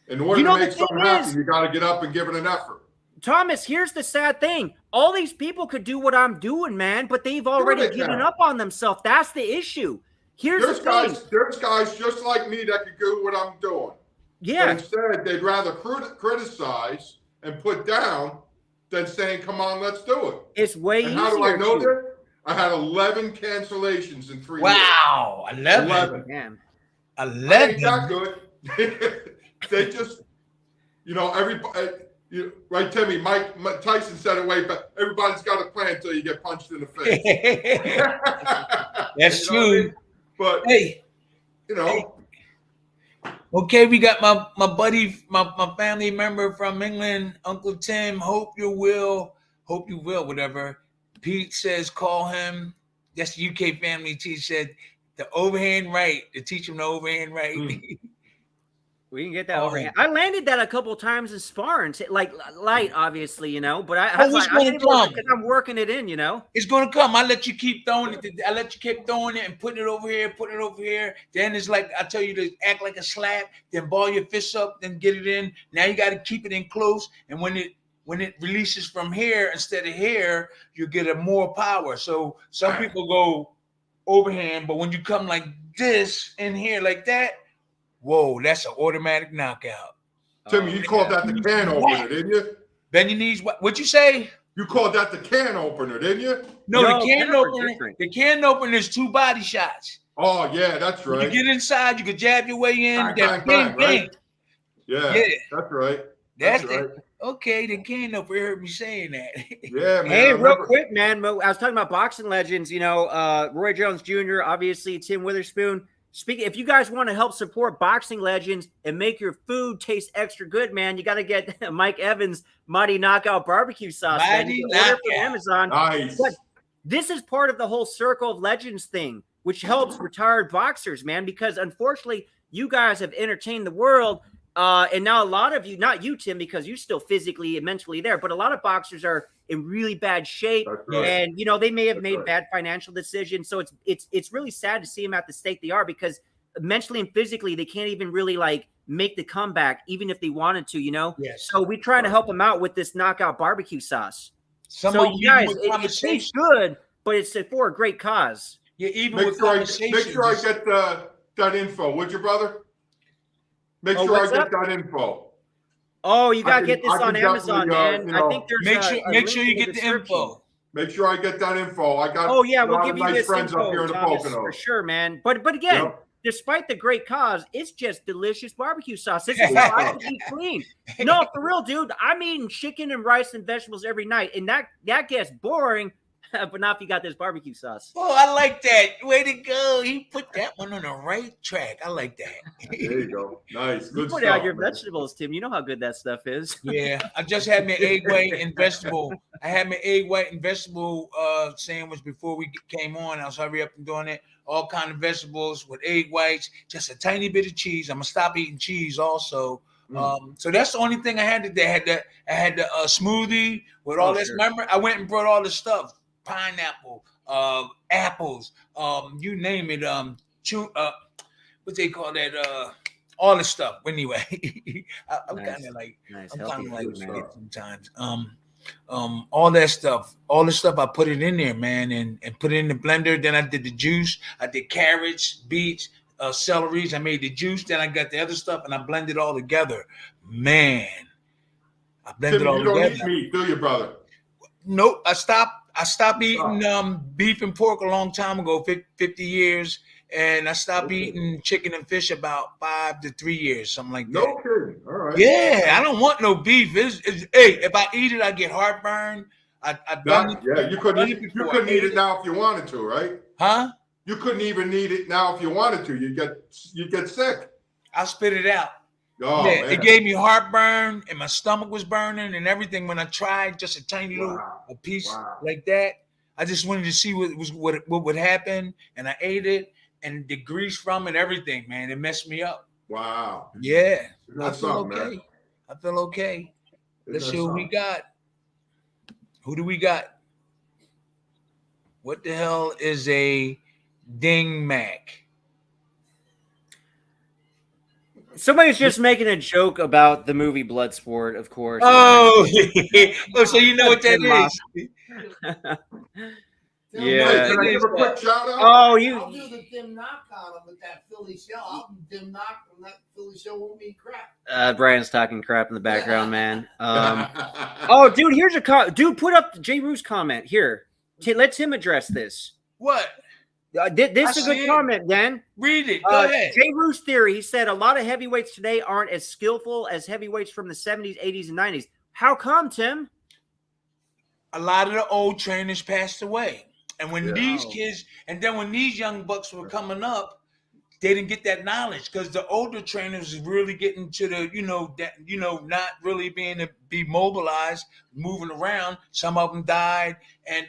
Speaker 4: In order to make something happen, you got to get up and give it an effort.
Speaker 2: Thomas, here's the sad thing. All these people could do what I'm doing, man, but they've already given up on themselves. That's the issue. There's
Speaker 4: guys just like me that could do what I'm doing.
Speaker 2: Yeah.
Speaker 4: But instead, they'd rather criticize and put down than saying, come on, let's do it.
Speaker 2: It's way easier.
Speaker 4: How do I know that? I had 11 cancellations in 3 years.
Speaker 1: Wow, 11.
Speaker 2: Man.
Speaker 1: 11.
Speaker 4: Ain't that good. They just, you know, everybody, right, Timmy? Mike Tyson said it but everybody's got a plan until you get punched in the face.
Speaker 1: That's true. I mean?
Speaker 4: But,
Speaker 1: hey,
Speaker 4: you know.
Speaker 1: Hey. Okay, we got my buddy, my family member from England, Uncle Tim. Hope you will, whatever. Pete says call him. That's the UK family. He said the overhand right to teach him the overhand right.
Speaker 2: We can get that overhand. I landed that a couple of times in sparring, like light, obviously, you know. But I'm working it in, you know.
Speaker 1: It's gonna come. I let you keep throwing it. I let you keep throwing it and putting it over here, Then it's like I tell you to act like a slap. Then ball your fists up. Then get it in. Now you got to keep it in close. And when it releases from here instead of here, you get a more power. So some people go overhand, but when you come like this in here like that. Whoa, that's an automatic knockout.
Speaker 4: Timmy, you called that the can opener, didn't you?
Speaker 1: Bend your knees. What'd you say?
Speaker 4: You called that the can opener, didn't you?
Speaker 1: No, the can opener. The can opener is 2 body shots.
Speaker 4: Oh yeah, that's right.
Speaker 1: You get inside, you can jab your way in.
Speaker 4: Bang, right? Yeah, that's right.
Speaker 1: That's right. Okay, the can opener heard me saying that.
Speaker 4: Yeah, man.
Speaker 2: Hey, real quick, man. I was talking about boxing legends. You know, Roy Jones Jr., obviously Tim Witherspoon. Speaking, if you guys want to help support boxing legends and make your food taste extra good, man, you got to get Mike Evans' Mighty Knockout barbecue sauce. Man. You can order from Amazon.
Speaker 4: Nice.
Speaker 2: But this is part of the whole Circle of Legends thing. which helps retired boxers, man, because unfortunately you guys have entertained the world. And now a lot of you, not you, Tim, because you're still physically and mentally there, but a lot of boxers are in really bad shape.
Speaker 4: Right.
Speaker 2: And, they may have made bad financial decisions. So it's really sad to see them at the state they are, because mentally and physically, they can't even really like make the comeback, even if they wanted to,
Speaker 1: Yes.
Speaker 2: So we try to help them out with this knockout barbecue sauce.
Speaker 1: Some
Speaker 2: so
Speaker 1: of
Speaker 2: you guys,
Speaker 1: it
Speaker 2: tastes good, but it's for a great cause.
Speaker 1: Yeah, even
Speaker 4: Make
Speaker 1: with
Speaker 4: sure
Speaker 1: conversation.
Speaker 4: I get that info, would you, brother? Make sure I get that info.
Speaker 2: Oh, you gotta get this on Amazon, man. I think there's
Speaker 1: make sure you get the info.
Speaker 4: Make sure I get that info. I got
Speaker 2: we'll give you
Speaker 4: nice
Speaker 2: this
Speaker 4: friends
Speaker 2: info,
Speaker 4: up here in the
Speaker 2: Thomas,
Speaker 4: Poconos.
Speaker 2: for sure, man. But again, despite the great cause, it's just delicious barbecue sauce. This is how I can eat clean. No, for real, dude. I'm eating chicken and rice and vegetables every night, and that gets boring. But not if you got this barbecue sauce.
Speaker 1: Oh, I like that. Way to go. He put that one on the right track. I like that.
Speaker 4: There you go. Nice. Good
Speaker 2: stuff. Put out your vegetables, Tim. You know how good that stuff is.
Speaker 1: Yeah. I just had my egg white and vegetable. I had my egg white and vegetable sandwich before we came on. I was hurry up and doing it. All kind of vegetables with egg whites, just a tiny bit of cheese. I'm gonna stop eating cheese also. So that's the only thing I had today. I had the smoothie with all this. Sure. Remember, I went and brought all the stuff. Pineapple, apples, you name it. What they call that? All the stuff. Anyway, I'm kind of like, I'm kind of like that sometimes. All that stuff, I put it in there, man, and put it in the blender. Then I did the juice. I did carrots, beets, celeries. I made the juice. Then I got the other stuff, and I blended it all together. Man, I blended it all together.
Speaker 4: You don't eat meat, do you, brother?
Speaker 1: Nope. I stopped eating beef and pork a long time ago, 50 years, and I stopped eating chicken and fish about 5 to 3 years, something like that.
Speaker 4: No kidding. All right.
Speaker 1: Yeah, I don't want no beef. Hey, if I eat it, I get heartburn.
Speaker 4: You couldn't eat it now if you wanted to, right?
Speaker 1: Huh?
Speaker 4: You couldn't even eat it now if you wanted to. You get sick.
Speaker 1: I spit it out.
Speaker 4: Oh,
Speaker 1: yeah,
Speaker 4: man.
Speaker 1: It gave me heartburn, and my stomach was burning and everything. When I tried just a tiny little piece like that, I just wanted to see what would happen, and I ate it, and the grease from it, everything, man, it messed me up.
Speaker 4: Wow.
Speaker 1: Yeah, I
Speaker 4: That's
Speaker 1: feel okay.
Speaker 4: Man.
Speaker 1: I feel okay. Let's see what we got. Who do we got? What the hell is a Ding Mac?
Speaker 2: Somebody's just making a joke about the movie Bloodsport, of course.
Speaker 1: Oh, so you know what that is.
Speaker 2: Yeah.
Speaker 4: Can I give a quick shout out?
Speaker 3: I'll do the Tim Knock on him with that Philly show. I'll do Tim Knock from that Philly show won't mean crap.
Speaker 2: Brian's talking crap in the background, man. Oh, dude, here's a dude. Put up Jay Roo's comment here. Let Tim address this.
Speaker 1: What?
Speaker 2: This is a good comment, Dan.
Speaker 1: Read it. Go ahead.
Speaker 2: Jay Roo's theory. He said a lot of heavyweights today aren't as skillful as heavyweights from the 70s, 80s, and 90s. How come, Tim?
Speaker 1: A lot of the old trainers passed away. And when these kids, and then when these young bucks were coming up, they didn't get that knowledge because the older trainers is really getting to the, not really be mobilized, moving around. Some of them died, and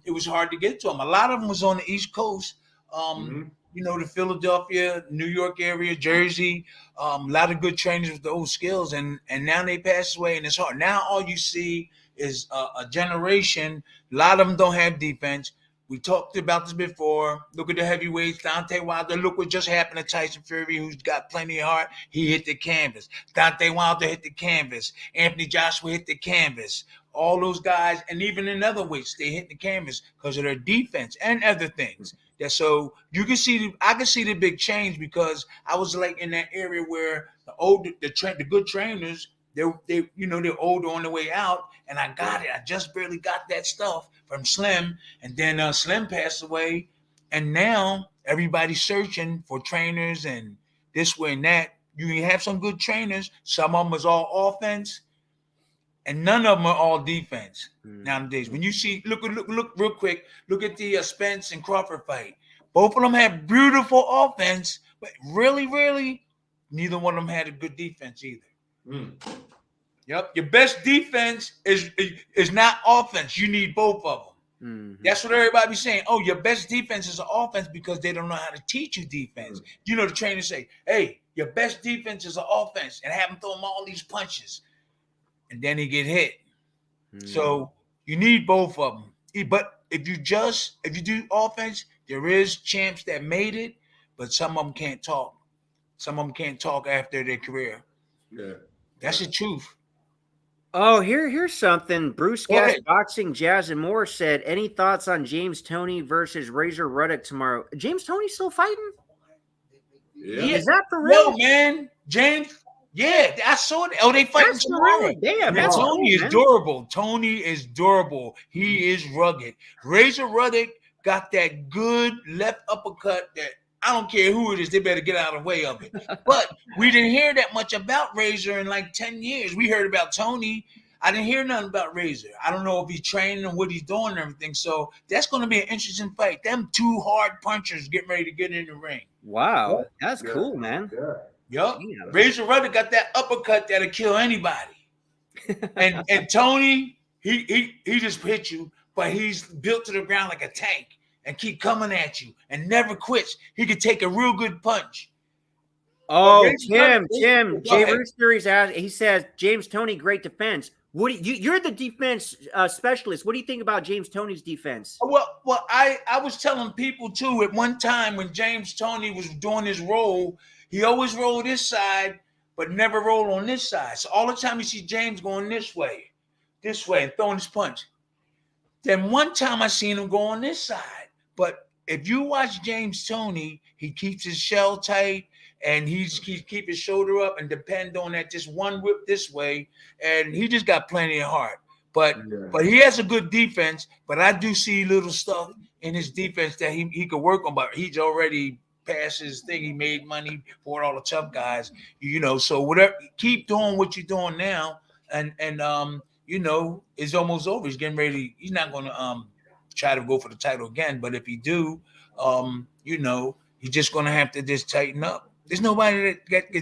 Speaker 1: it was hard to get to them. A lot of them was on the East Coast, the Philadelphia, New York area, Jersey. A lot of good trainers with those skills, and now they passed away, and it's hard. Now all you see is a generation. A lot of them don't have defense. We talked about this before. Look at the heavyweights. Deontay Wilder. Look what just happened to Tyson Fury, who's got plenty of heart. He hit the canvas. Deontay Wilder hit the canvas. Anthony Joshua hit the canvas. All those guys, and even in other weights, they hit the canvas because of their defense and other things. So you can see, I can see the big change because I was like in that area where the good trainers, they're older on the way out, and I got it. I just barely got that stuff from Slim, and then Slim passed away, and now everybody's searching for trainers and this way and that. You can have some good trainers. Some of them is all offense, and none of them are all defense nowadays. When you see, look real quick. Look at the Spence and Crawford fight. Both of them have beautiful offense, but really, neither one of them had a good defense either. Yep, your best defense is not offense. You need both of them.
Speaker 2: Mm-hmm.
Speaker 1: That's what everybody be saying. Oh, your best defense is an offense because they don't know how to teach you defense. You know, the trainers say, hey, your best defense is an offense, and have him throw him all these punches. And then he get hit. So you need both of them. But if you do offense, there is champs that made it, but some of them can't talk. Some of them can't talk after their career.
Speaker 4: Yeah.
Speaker 1: That's the truth.
Speaker 2: Oh, here's something. Bruce Gas Boxing, Jazz, and More said, any thoughts on James Toney versus Razor Ruddock tomorrow? James Toney still fighting?
Speaker 4: Yeah.
Speaker 2: Is that for real?
Speaker 1: No, man. James, yeah, I saw it. Oh, they fighting tomorrow.
Speaker 2: Damn,
Speaker 1: man, Tony is
Speaker 2: man.
Speaker 1: durable. Tony is durable. He is rugged. Razor Ruddock got that good left uppercut that I don't care who it is, they better get out of the way of it. But we didn't hear that much about Razor in like 10 years. We heard about Tony. I didn't hear nothing about Razor. I don't know if he's training and what he's doing and everything. So that's going to be an interesting fight. Them two hard punchers getting ready to get in the ring.
Speaker 2: Wow. That's cool, man.
Speaker 4: Yeah.
Speaker 1: Yup. Razor Ruddock got that uppercut that'll kill anybody. and Tony, he just hit you, but he's built to the ground like a tank and keep coming at you and never quits. He could take a real good punch.
Speaker 2: Oh, Tim, Jay Rooster, he says, James Toney, great defense. You're the defense specialist. What do you think about James Toney's defense?
Speaker 1: Well, I was telling people too at one time when James Toney was doing his roll, he always rolled this side, but never rolled on this side. So all the time you see James going this way, and throwing his punch. Then one time I seen him go on this side. But if you watch James Toney, he keeps his shell tight and he keep his shoulder up and depend on that just one whip this way. And he just got plenty of heart. But he has a good defense. But I do see little stuff in his defense that he could work on. But he's already past his thing. He made money for all the tough guys. You know, so whatever, keep doing what you're doing now. And you know, it's almost over. He's getting ready. He's not going to try to go for the title again, but if he do, you know, he's just gonna have to just tighten up. There's nobody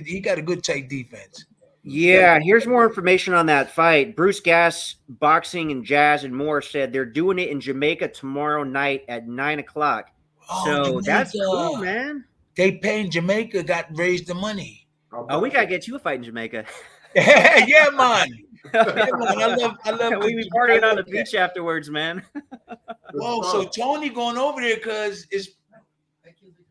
Speaker 1: he got a good tight defense.
Speaker 2: Yeah, here's more information on that fight. Bruce Gas, Boxing, and Jazz and More said they're doing it in Jamaica tomorrow night at 9:00. So Jamaica. That's cool, man.
Speaker 1: They paying Jamaica, raised the money.
Speaker 2: Oh, we gotta get you a fight in Jamaica.
Speaker 1: Yeah, man. I love.
Speaker 2: We be partying on the beach afterwards, man.
Speaker 1: Whoa, so Tony going over there because it's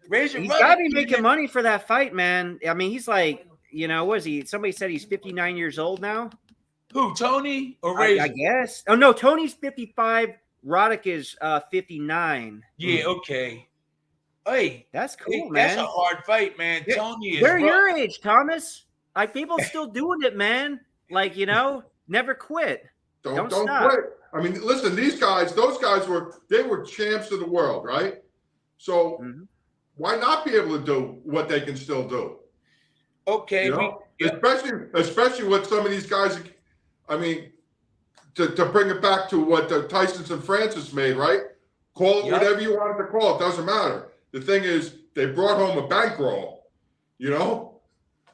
Speaker 1: Razor.
Speaker 2: He's got to be making money for that fight, man. I mean, he's like, you know, what is he? Somebody said he's 59 years old now.
Speaker 1: Who, Tony or Razor?
Speaker 2: I guess. Oh no, Tony's 55. Roddick is 59.
Speaker 1: Yeah, okay. Hey,
Speaker 2: that's cool, man.
Speaker 1: That's a hard fight, man. Tony is.
Speaker 2: They're your age, Thomas. Like people still doing it, man. Like, you know, never quit. Don't stop.
Speaker 4: Quit. I mean, listen, those guys were champs of the world, right? So why not be able to do what they can still do?
Speaker 1: Okay.
Speaker 4: You know? Especially what some of these guys, I mean, to bring it back to what the Tysons and Francis made, right? Call it whatever you wanted to call it. Doesn't matter. The thing is, they brought home a bankroll, you know?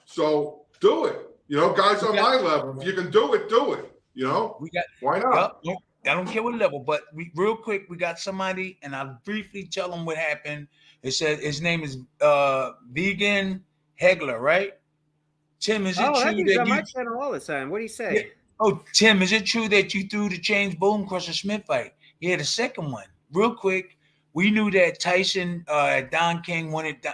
Speaker 4: So do it. You know, guys on my level, if you can do it, do it. You know, why not?
Speaker 1: I don't care what level, but real quick, we got somebody, and I'll briefly tell them what happened. It said his name is Vegan Hegler, right? Tim, is it true that
Speaker 2: on my channel all the time? What do you say?
Speaker 1: Yeah. Oh, Tim, is it true that you threw the James Bone Crusher Smith fight? Yeah, the second one. Real quick, we knew that Tyson, Don King wanted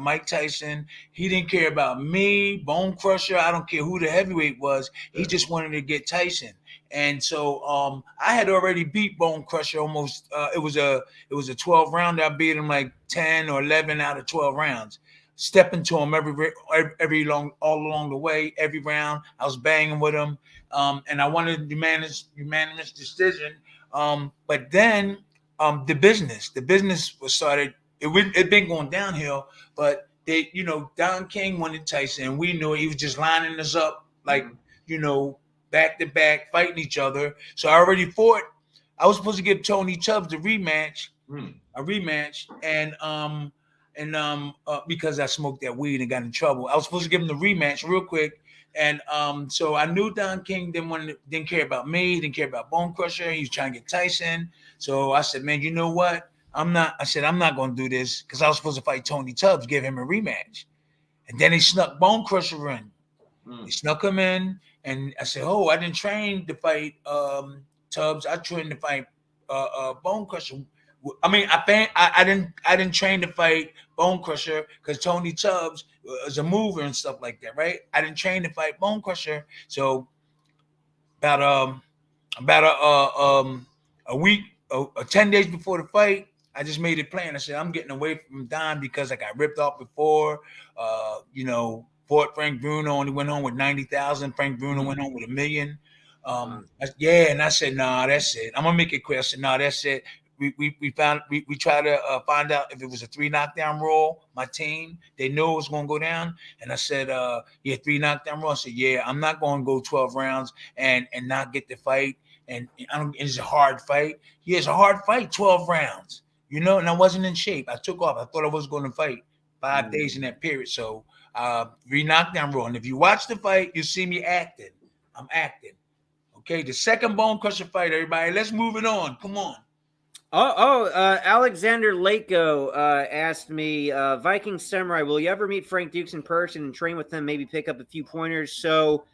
Speaker 1: Mike Tyson. He didn't care about me, Bone Crusher. I don't care who the heavyweight was. He just wanted to get Tyson. And so I had already beat Bone Crusher almost. It was a 12 round. I beat him like 10 or 11 out of 12 rounds. Stepping to him all along the way, every round. I was banging with him, and I wanted unanimous decision. But then the business was started. It been going downhill, but they, you know, Don King wanted Tyson, and we knew he was just lining us up like, you know, back to back, fighting each other. So I already fought. I was supposed to give Tony Tubbs a rematch, and because I smoked that weed and got in trouble, I was supposed to give him the rematch real quick, And so I knew Don King didn't care about me, didn't care about Bone Crusher. He was trying to get Tyson. So I said, man, you know what? I'm not going to do this because I was supposed to fight Tony Tubbs, give him a rematch. And then he snuck Bone Crusher in. He snuck him in, and I said, "Oh, I didn't train to fight Tubbs. I trained to fight Bone Crusher. I mean, I didn't train to fight Bone Crusher because Tony Tubbs was a mover and stuff like that, right? I didn't train to fight Bone Crusher. So about a week, 10 days before the fight, I just made it plain. I said, I'm getting away from Don because I got ripped off before. Fought Frank Bruno, only went home with 90,000. Frank Bruno went home with $1 million. And I said, nah, that's it. I'm gonna make it clear. I said, nah, that's it. We tried to find out if it was a 3 knockdown rule. My team, they knew it was gonna go down. And I said, 3 knockdown rule. I said, yeah, I'm not gonna go 12 rounds and not get the fight. And it's a hard fight. Yeah, it's a hard fight, 12 rounds. And I wasn't in shape. I took off. I thought I was going to fight 5 days in that period. So 3 knockdown rule. And if you watch the fight, you see me acting. I'm acting. Okay, the second Bone Crusher fight, everybody. Let's move it on. Come on.
Speaker 2: Alexander Lako asked me, Viking Samurai, will you ever meet Frank Dukes in person and train with him, maybe pick up a few pointers? So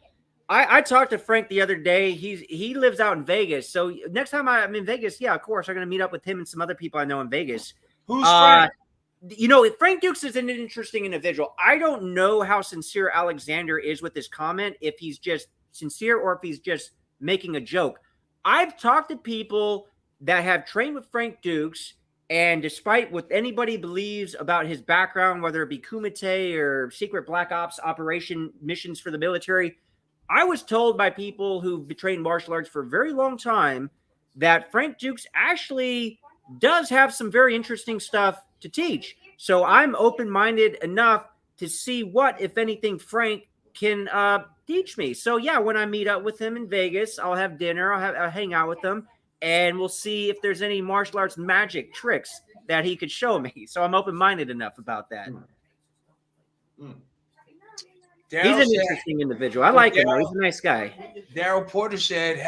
Speaker 2: I talked to Frank the other day. He lives out in Vegas. So next time I'm in Vegas, yeah, of course, I'm going to meet up with him and some other people I know in Vegas.
Speaker 1: Who's Frank?
Speaker 2: Frank Dukes is an interesting individual. I don't know how sincere Alexander is with his comment, if he's just sincere or if he's just making a joke. I've talked to people that have trained with Frank Dukes, and despite what anybody believes about his background, whether it be Kumite or secret black ops operation missions for the military, I was told by people who've trained martial arts for a very long time that Frank Dukes actually does have some very interesting stuff to teach. So I'm open-minded enough to see what, if anything, Frank can teach me. So yeah, when I meet up with him in Vegas, I'll have dinner, I'll hang out with him, and we'll see if there's any martial arts magic tricks that he could show me. So I'm open-minded enough about that. He's an interesting individual. I like him. He's a nice guy.
Speaker 1: Daryl Porter said,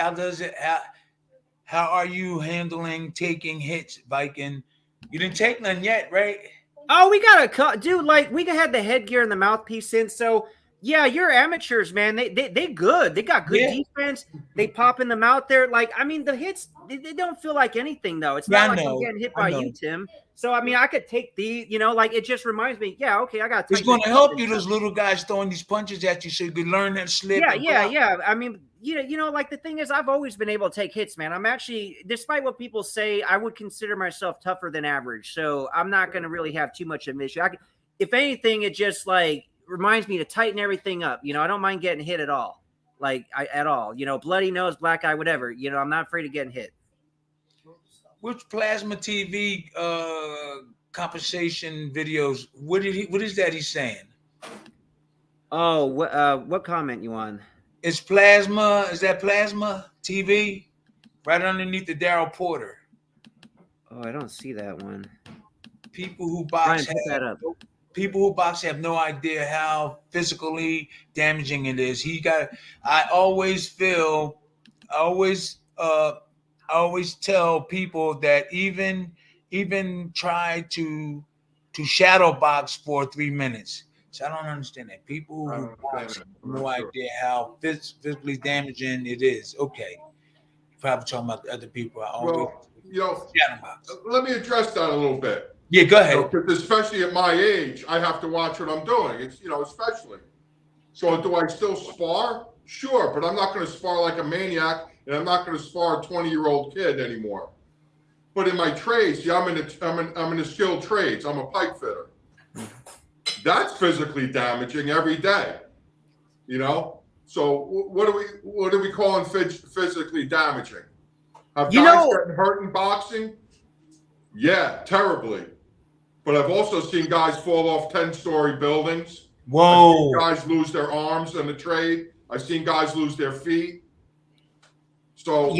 Speaker 1: how are you handling taking hits, Viking? You didn't take none yet, right?
Speaker 2: Oh, we got a cut, dude. Like, we had the headgear and the mouthpiece in. So yeah, you're amateurs, man. They good. They got good defense. They popping them out there. Like, I mean, the hits, they don't feel like anything, though. It's not like I'm getting hit by you, Tim. So, I mean, I could take like, it just reminds me, yeah, okay, I got
Speaker 1: it's going to help you, those little guys throwing these punches at you so you can learn that slip.
Speaker 2: Yeah. I mean, like, the thing is, I've always been able to take hits, man. I'm actually, despite what people say, I would consider myself tougher than average. So I'm not going to really have too much of an issue. If anything, it just, like, reminds me to tighten everything up. I don't mind getting hit at all. At all. Bloody nose, black eye, whatever. I'm not afraid of getting hit.
Speaker 1: Which Plasma TV compensation videos? What is that he's saying?
Speaker 2: Oh, what comment you on?
Speaker 1: It's Plasma. Is that Plasma TV? Right underneath the Daryl Porter.
Speaker 2: Oh, I don't see that one.
Speaker 1: People who box have no idea how physically damaging it is. I always tell people that even try to shadow box for 3 minutes. So I don't understand that. People who box have no idea how physically damaging it is. Okay. Probably talking about the other people.
Speaker 4: Shadow box. Let me address that a little bit.
Speaker 1: Yeah, go ahead.
Speaker 4: Because especially at my age, I have to watch what I'm doing. It's especially. So do I still spar? Sure, but I'm not going to spar like a maniac, and I'm not going to spar a 20-year-old kid anymore. But in my trades, I'm in the skilled trades. I'm a pipe fitter. That's physically damaging every day. So what are we calling physically damaging? Have guys getting hurt in boxing? Yeah, terribly. But I've also seen guys fall off 10-story buildings.
Speaker 1: Whoa.
Speaker 4: I've seen guys lose their arms in the trade. I've seen guys lose their feet. So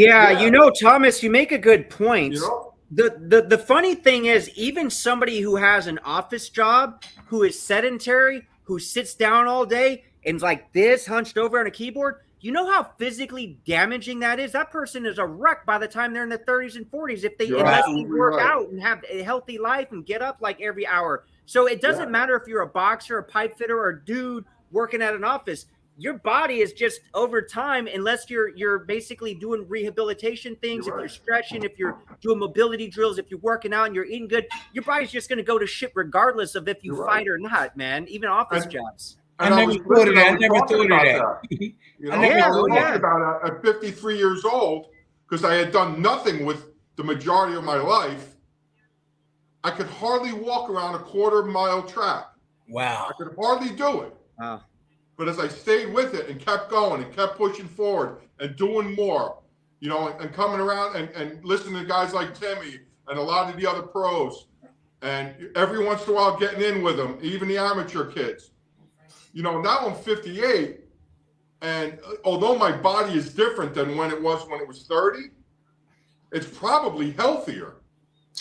Speaker 2: Thomas, you make a good point. The funny thing is, even somebody who has an office job, who is sedentary, who sits down all day, and like this hunched over on a keyboard, you know how physically damaging that is? That person is a wreck by the time they're in their 30s and 40s unless they work out and have a healthy life and get up like every hour. So it doesn't matter if you're a boxer, a pipe fitter, or a dude working at an office. Your body is just over time, unless you're basically doing rehabilitation things, if you're stretching, if you're doing mobility drills, if you're working out and you're eating good, your body's just going to go to shit regardless of if you fight or not, man. Even office jobs.
Speaker 1: I never thought of that.
Speaker 4: You know, I was talking about it at 53 years old, because I had done nothing with the majority of my life. I could hardly walk around a quarter-mile track.
Speaker 1: Wow.
Speaker 4: I could hardly do it.
Speaker 2: Wow.
Speaker 4: But as I stayed with it and kept going and kept pushing forward and doing more, you know, and coming around and listening to guys like Timmy and a lot of the other pros, and every once in a while getting in with them, even the amateur kids. You know, now I'm 58, and although my body is different than when it was 30, it's probably healthier.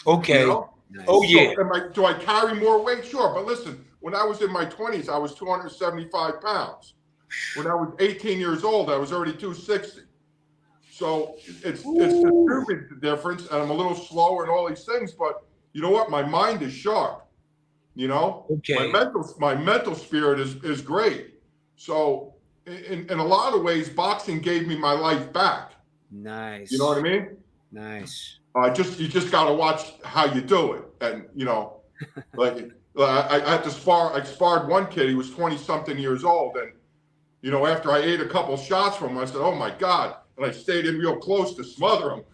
Speaker 1: Okay.
Speaker 4: You know?
Speaker 2: Nice.
Speaker 1: Oh, yeah.
Speaker 4: So do I carry more weight? Sure. But listen, when I was in my 20s, I was 275 pounds. When I was 18 years old, I was already 260. So it's the difference, and I'm a little slower and all these things. But you know what? My mind is sharp. You know, my mental spirit is great. So in a lot of ways, boxing gave me my life back.
Speaker 2: Nice.
Speaker 4: You know what I mean?
Speaker 2: Nice.
Speaker 4: You just got to watch how you do it, and you know, like I had to spar. I sparred one kid. He was 20-something years old, and you know, after I ate a couple shots from him, I said, "Oh my God!" And I stayed in real close to smother him.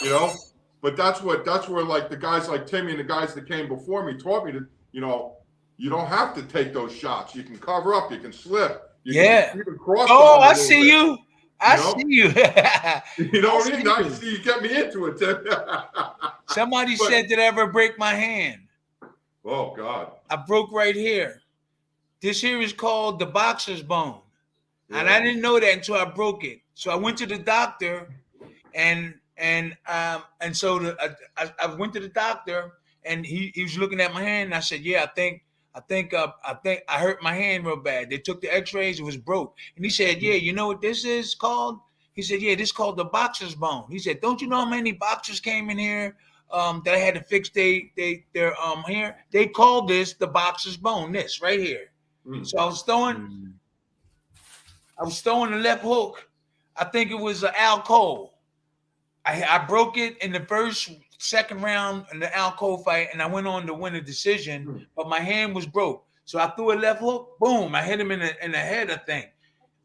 Speaker 4: You know, but that's where like the guys like Timmy and the guys that came before me taught me to, you know, you don't have to take those shots. You can cover up. You can slip. You can even cross.
Speaker 1: Oh, I see you. I see you.
Speaker 4: You know what I mean? I see you get me into it, Tim.
Speaker 1: Somebody said, did I ever break my hand?
Speaker 4: Oh, God.
Speaker 1: I broke right here. This here is called the boxer's bone. Yeah. And I didn't know that until I broke it. So I went to the doctor, and so I went to the doctor, and he was looking at my hand, and I said, yeah, I think I hurt my hand real bad. They took the x-rays, it was broke. And he said, yeah, you know what this is called? He said, yeah, this is called the boxer's bone. He said, don't you know how many boxers came in here that I had to fix their here? They called this the boxer's bone, this right here. So I was throwing the left hook. I think it was Al Cole. I broke it in the second round in the Al Cole fight, and I went on to win a decision, but my hand was broke. So I threw a left hook, boom, I hit him in the head, I think.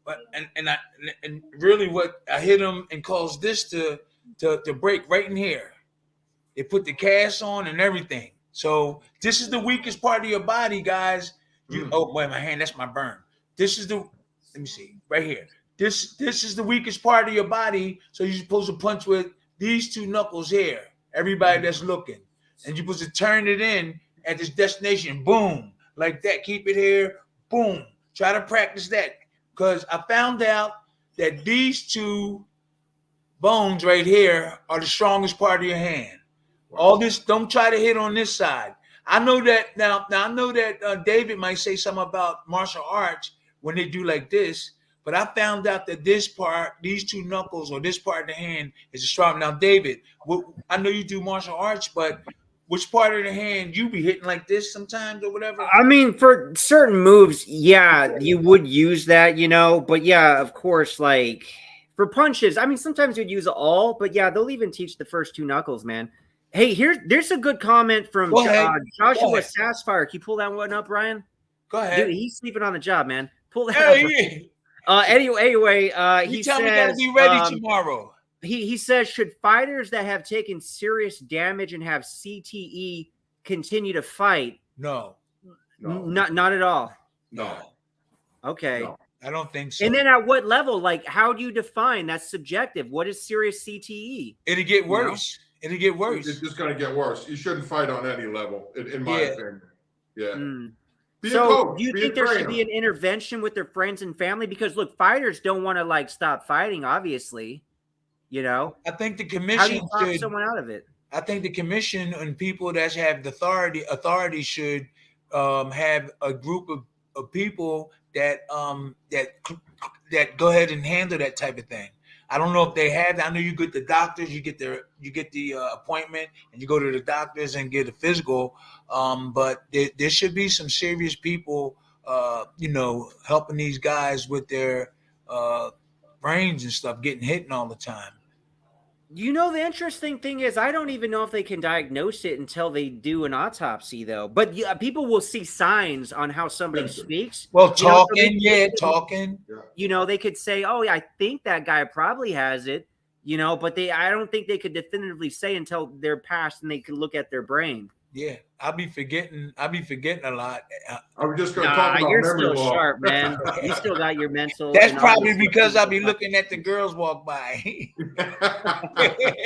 Speaker 1: But and really what I hit him and caused this to break right in here. They put the cast on and everything. So this is the weakest part of your body, guys. Oh boy, my hand, that's my burn. Let me see, right here. This is the weakest part of your body. So you're supposed to punch with these two knuckles here. Everybody that's looking. And you're supposed to turn it in at this destination. Boom. Like that. Keep it here. Boom. Try to practice that. Because I found out that these two bones right here are the strongest part of your hand. All this, don't try to hit on this side. I know that now I know that David might say something about martial arts when they do like this. But I found out that this part, these two knuckles or this part of the hand is strong. Now, David, I know you do martial arts, but which part of the hand you be hitting like this sometimes or whatever?
Speaker 2: I mean, for certain moves, yeah, you would use that, you know. But yeah, of course, like for punches, I mean, sometimes you'd use all, but yeah, they'll even teach the first two knuckles, man. Hey, there's a good comment from Joshua Sassfire. Can you pull that one up, Ryan?
Speaker 1: Go ahead.
Speaker 2: Dude, he's sleeping on the job, man. Pull that up. Anyway, he
Speaker 1: tell
Speaker 2: says,
Speaker 1: me gotta be ready tomorrow.
Speaker 2: He says, should fighters that have taken serious damage and have CTE continue to fight?
Speaker 1: No.
Speaker 2: Not at all.
Speaker 1: No.
Speaker 2: Okay.
Speaker 1: No, I don't think so.
Speaker 2: And then at what level? Like, how do you define? That's subjective. What is serious CTE?
Speaker 1: It'll get worse. It'll get worse.
Speaker 4: It's just going to get worse. You shouldn't fight on any level, in my opinion. Yeah.
Speaker 2: So do you think there should be an intervention with their friends and family? Because look, fighters don't want to like stop fighting, obviously. You know,
Speaker 1: I think the commission
Speaker 2: should talk someone out of it.
Speaker 1: I think the commission and people that have the authority should have a group of people that that go ahead and handle that type of thing. I don't know if they have. I know you get the doctors, you get the appointment, and you go to the doctors and get a physical. But there should be some serious people, helping these guys with their brains and stuff, getting hit all the time.
Speaker 2: You know, the interesting thing is, I don't even know if they can diagnose it until they do an autopsy, though. But people will see signs on how somebody speaks.
Speaker 1: Well, talking.
Speaker 2: You know, they could say, "Oh, yeah, I think that guy probably has it." You know, but I don't think they could definitively say until they're past and they can look at their brain.
Speaker 1: Yeah, I'll be forgetting a lot.
Speaker 4: I was just going to talk about
Speaker 2: you're
Speaker 4: memory
Speaker 2: still
Speaker 4: loss.
Speaker 2: sharp, man. You still got your mental.
Speaker 1: That's probably because I'll be looking at the girls walk by.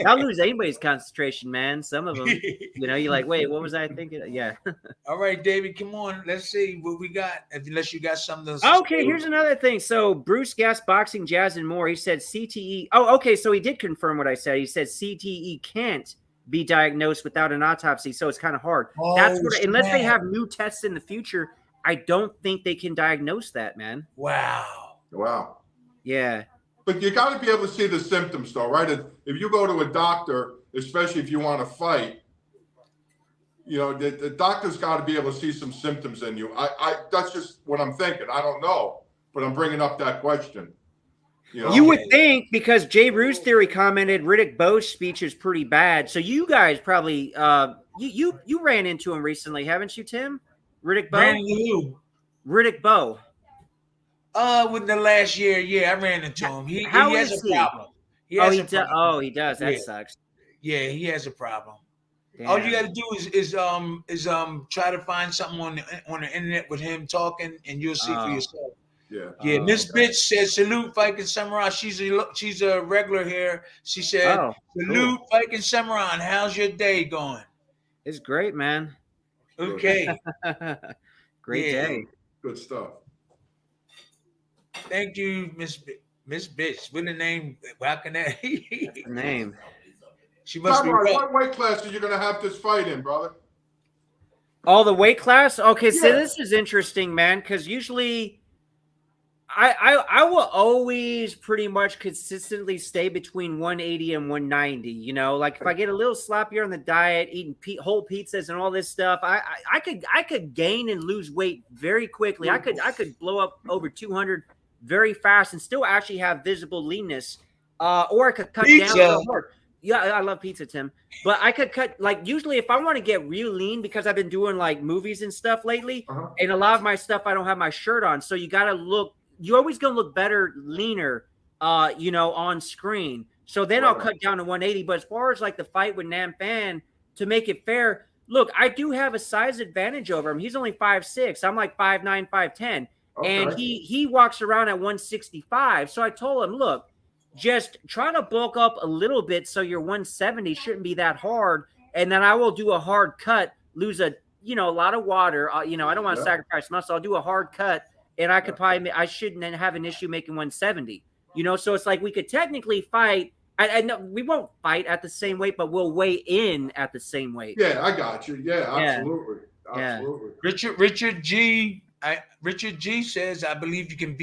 Speaker 2: I'll lose anybody's concentration, man. Some of them, you know, you're like, wait, what was I thinking? Yeah.
Speaker 1: All right, David, come on. Let's see what we got. Unless you got something else.
Speaker 2: Okay, here's another thing. So Bruce Gas, Boxing, Jazz, and More. He said CTE. Oh, okay. So he did confirm what I said. He said CTE can't be diagnosed without an autopsy, so it's kind of hard. That's what, unless they have new tests in the future, I don't think they can diagnose that, man.
Speaker 1: Wow.
Speaker 2: Yeah.
Speaker 4: But you got to be able to see the symptoms, though, right? If you go to a doctor, especially if you want to fight, you know, the doctor's got to be able to see some symptoms in you. I that's just what I'm thinking. I don't know, but I'm bringing up that question.
Speaker 2: You would think, because Jay Rue's theory commented Riddick Bowe's speech is pretty bad. So you guys probably you ran into him recently, haven't you, Tim? Riddick Bowe?
Speaker 1: Ran into who?
Speaker 2: Riddick Bowe.
Speaker 1: Within the last year, yeah, I ran into him. He has a problem.
Speaker 2: He does. That sucks.
Speaker 1: Yeah, he has a problem.
Speaker 2: Damn.
Speaker 1: All you got to do is try to find something on the internet with him talking, and you'll see for yourself. Yeah. Miss Bitch says salute Viking Samurai. She's a regular here. She said salute Viking Samurai. How's your day going?
Speaker 2: It's great, man.
Speaker 1: Okay.
Speaker 2: Great day.
Speaker 4: Good stuff.
Speaker 1: Thank you, Miss Bitch. With the name, how can that?
Speaker 2: That's the name.
Speaker 1: She must be.
Speaker 4: What weight class are you going to have this fight in, brother?
Speaker 2: Oh, the weight class. Okay, so this is interesting, man. Because usually, I will always pretty much consistently stay between 180 and 190. You know, like if I get a little sloppier on the diet, eating whole pizzas and all this stuff, I could gain and lose weight very quickly. I could blow up over 200 very fast and still actually have visible leanness. Or I could cut down real hard. Yeah, I love pizza, Tim. But I could cut, like, usually if I want to get real lean, because I've been doing like movies and stuff lately, and a lot of my stuff I don't have my shirt on, so you got to look. You're always going to look better, leaner, on screen. So then I'll cut down to 180. But as far as like the fight with Nam Fan, to make it fair, look, I do have a size advantage over him. He's only 5'6". I'm like 5'9", 5'10". And he walks around at 165. So I told him, look, just try to bulk up a little bit so your 170 shouldn't be that hard. And then I will do a hard cut, lose a lot of water. I don't want to sacrifice muscle. I'll do a hard cut. And I could I shouldn't have an issue making 170, so it's like we could technically fight. I know we won't fight at the same weight, but we'll weigh in at the same weight.
Speaker 4: Yeah, I got you. Yeah, absolutely.
Speaker 1: Richard G says, I believe it could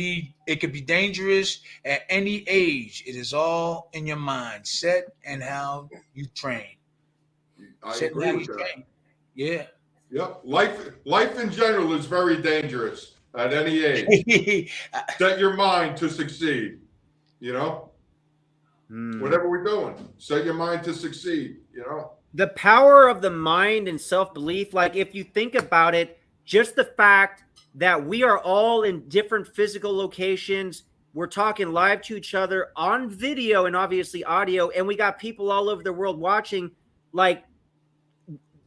Speaker 1: be dangerous at any age. It is all in your mindset and how you train.
Speaker 4: I agree with that.
Speaker 1: Yeah.
Speaker 4: Yep. Life in general is very dangerous. At any age, set your mind to succeed. Whatever we're doing, set your mind to succeed.
Speaker 2: The power of the mind and self-belief. Like if you think about it, just the fact that we are all in different physical locations, we're talking live to each other on video and obviously audio, and we got people all over the world watching. Like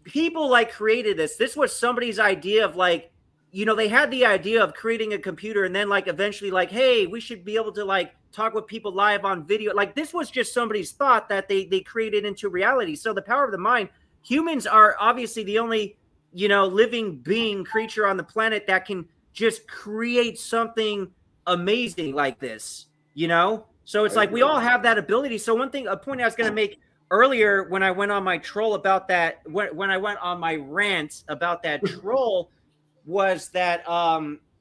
Speaker 2: people like created this. This was somebody's idea of like. They had the idea of creating a computer and then like eventually like, hey, we should be able to like talk with people live on video. Like this was just somebody's thought that they created into reality. So the power of the mind, humans are obviously the only, living being creature on the planet that can just create something amazing like this, So it's like we all have that ability. So a point I was going to make earlier when I went on my troll about that, when I went on my rant about that troll, was that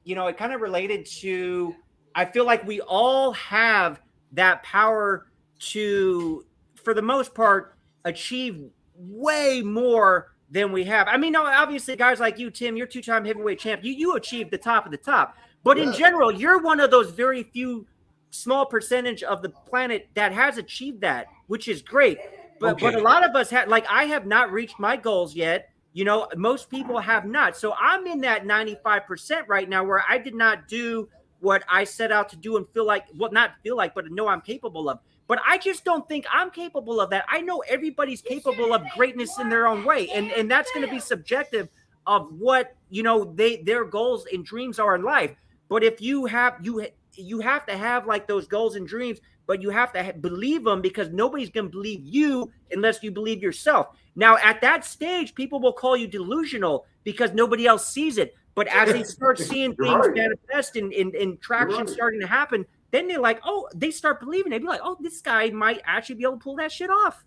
Speaker 2: it kind of related to, I feel like we all have that power to, for the most part, achieve way more than we have. I mean, no, obviously guys like you, Tim, you're two-time heavyweight champ. You achieved the top of the top. But in general, you're one of those very few small percentage of the planet that has achieved that, which is great. But a lot of us have, like, I have not reached my goals yet. Most people have not. So I'm in that 95% right now where I did not do what I set out to do and feel like, well, not feel like, but know I'm capable of. But I just don't think I'm capable of that. I know everybody's capable of greatness in their own way. And that's going to be subjective of what, their goals and dreams are in life. But if you have to have like those goals and dreams, but you have to believe them, because nobody's going to believe you unless you believe yourself. Now, at that stage, people will call you delusional because nobody else sees it. But as they start seeing things manifest and traction starting to happen, then they're like, oh, they start believing. They'd be like, oh, this guy might actually be able to pull that shit off.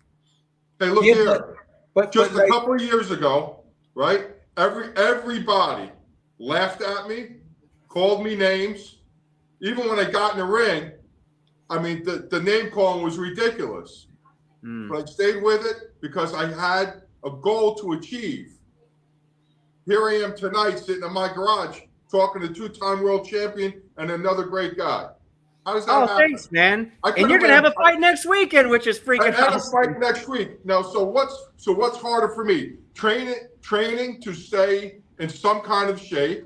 Speaker 4: Hey, look here. But just a couple of years ago, right? Everybody laughed at me, called me names. Even when I got in the ring, I mean, the name calling was ridiculous. But I stayed with it because I had a goal to achieve. Here I am tonight sitting in my garage talking to two-time world champion and another great guy. How does that happen?
Speaker 2: Thanks, man. And you're going to have a fight next weekend, which is freaking awesome. I have a fight
Speaker 4: next week. Now, so what's harder for me? Training to stay in some kind of shape,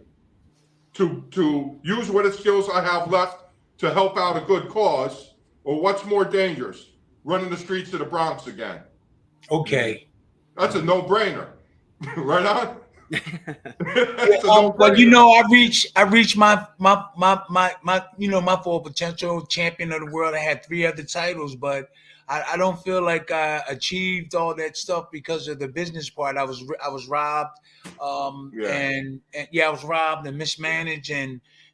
Speaker 4: to use what skills I have left to help out a good cause, or what's more dangerous? Running the streets of the Bronx again.
Speaker 1: Okay.
Speaker 4: That's a no-brainer. Right on?
Speaker 1: But I reached my full potential, champion of the world. I had 3 other titles, but I don't feel like I achieved all that stuff because of the business part. I was robbed, and I was robbed and mismanaged,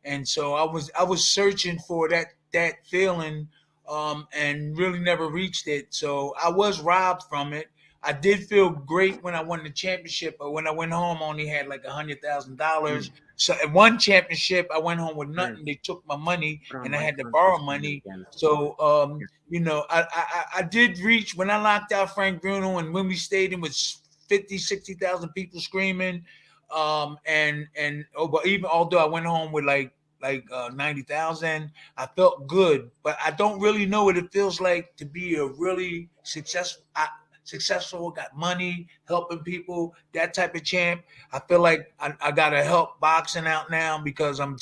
Speaker 1: and so I was searching for that feeling, and really never reached it. So I was robbed from it. I did feel great when I won the championship, but when I went home, I only had like $100,000. So at one championship, I went home with nothing. They took my money, and I had to borrow money. So, I did reach when I knocked out Frank Bruno, and when we stayed in with 50, 60,000 people screaming, but even although I went home with like 90,000, I felt good, but I don't really know what it feels like to be a really successful, got money, helping people, that type of champ. I feel like I gotta help boxing out now because I'm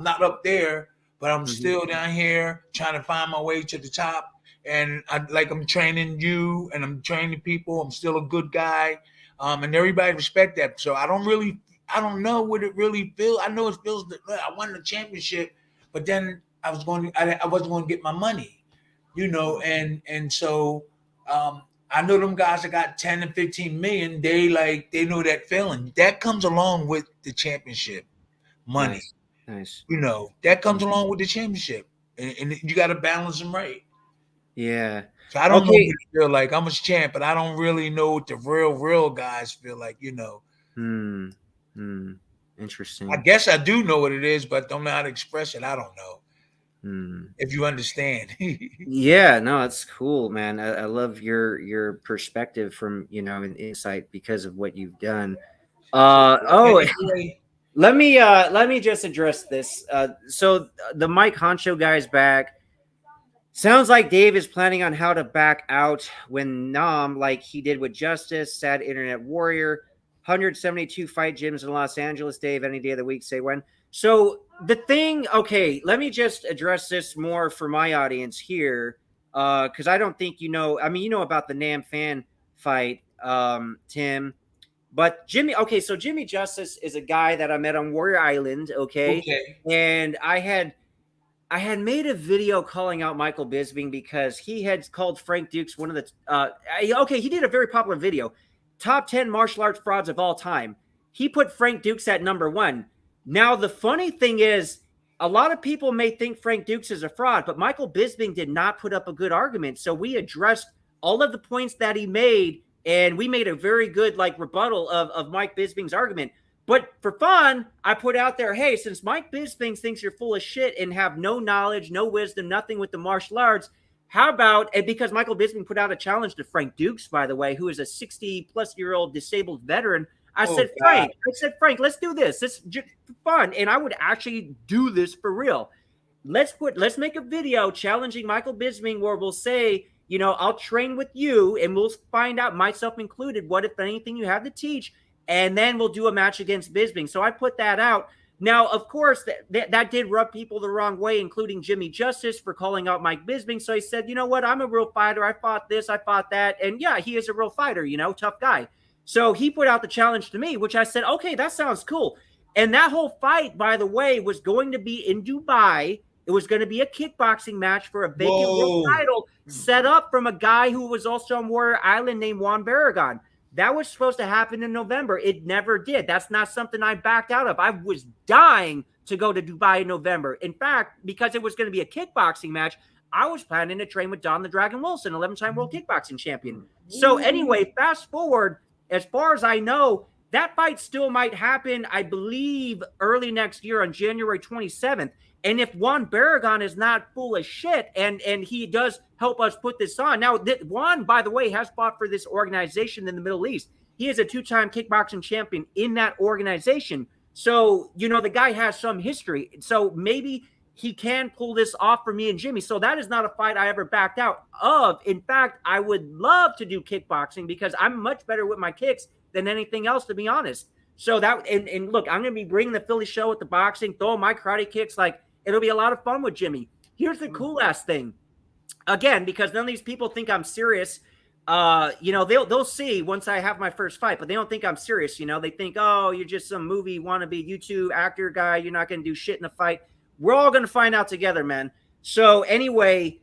Speaker 1: not up there, but I'm still down here trying to find my way to the top. And I'm training you and I'm training people. I'm still a good guy. And everybody respect that. So I don't know what it really feels. I know it feels that I won the championship, but then I wasn't going to get my money, and so I know them guys that got 10 and 15 million. They know that feeling that comes along with the championship money.
Speaker 2: Nice.
Speaker 1: That comes along with the championship, and you got to balance them right.
Speaker 2: Yeah.
Speaker 1: So I don't know what it feel like. I'm a champ, but I don't really know what the real guys feel like.
Speaker 2: Interesting.
Speaker 1: I guess I do know what it is, but don't know how to express it. I don't know. If you understand.
Speaker 2: Yeah, no, that's cool, man. I love your perspective from an insight because of what you've done. Let me just address this. So the Mike Honcho guy's back. Sounds like Dave is planning on how to back out when Nam, like he did with Justice, Sad Internet Warrior, 172 fight gyms in Los Angeles. Dave, any day of the week, say when. So the thing, okay, let me just address this more for my audience here, because I don't think about the Nam Fan fight, Tim. But so Jimmy Justice is a guy that I met on Warrior Island, okay? And I had made a video calling out Michael Bisping because he had called Frank Dukes one of the he did a very popular video, top 10 martial arts frauds of all time. He put Frank Dukes at number 1. Now, the funny thing is, a lot of people may think Frank Dukes is a fraud, but Michael Bisping did not put up a good argument. So we addressed all of the points that he made, and we made a very good rebuttal of Mike Bisping's argument. But for fun, I put out there, hey, since Mike Bisping thinks you're full of shit and have no knowledge, no wisdom, nothing with the martial arts, how about, and because Michael Bisping put out a challenge to Frank Dukes, by the way, who is a 60-plus-year-old disabled veteran, I said, Frank, let's do this. This is just fun. And I would actually do this for real. Let's make a video challenging Michael Bisping where we'll say, you know, I'll train with you and we'll find out, myself included, what, if anything, you have to teach. And then we'll do a match against Bisping. So I put that out. Now, of course, that did rub people the wrong way, including Jimmy Justice for calling out Mike Bisping. So he said, you know what? I'm a real fighter. I fought this. I fought that. And yeah, he is a real fighter, you know, tough guy. So he put out the challenge to me, which I said, okay, that sounds cool. And that whole fight, by the way, was going to be in Dubai. It was going to be a kickboxing match for a vacant world title set up from a guy who was also on Warrior Island named Juan Barragan. That was supposed to happen in November. It never did. That's not something I backed out of. I was dying to go to Dubai in November. In fact, because it was going to be a kickboxing match, I was planning to train with Don the Dragon Wilson, 11-time world kickboxing champion. So anyway, fast forward, as far as I know, that fight still might happen, I believe, early next year on January 27th. And if Juan Barragan is not full of shit and he does help us put this on. Now, Juan, by the way, has fought for this organization in the Middle East. He is a 2-time kickboxing champion in that organization. So, you know, the guy has some history. So maybe he can pull this off for me and Jimmy. So that is not a fight I ever backed out of. In fact, I would love to do kickboxing because I'm much better with my kicks than anything else, to be honest. So that, and look, I'm going to be bringing the Philly show with the boxing, throwing my karate kicks. Like, it'll be a lot of fun with Jimmy. Here's the cool ass thing. Again, because none of these people think I'm serious. You know, they'll see once I have my first fight, but they don't think I'm serious. You know, they think, oh, you're just some movie wannabe YouTube actor guy. You're not going to do shit in a fight. We're all going to find out together, man. So anyway,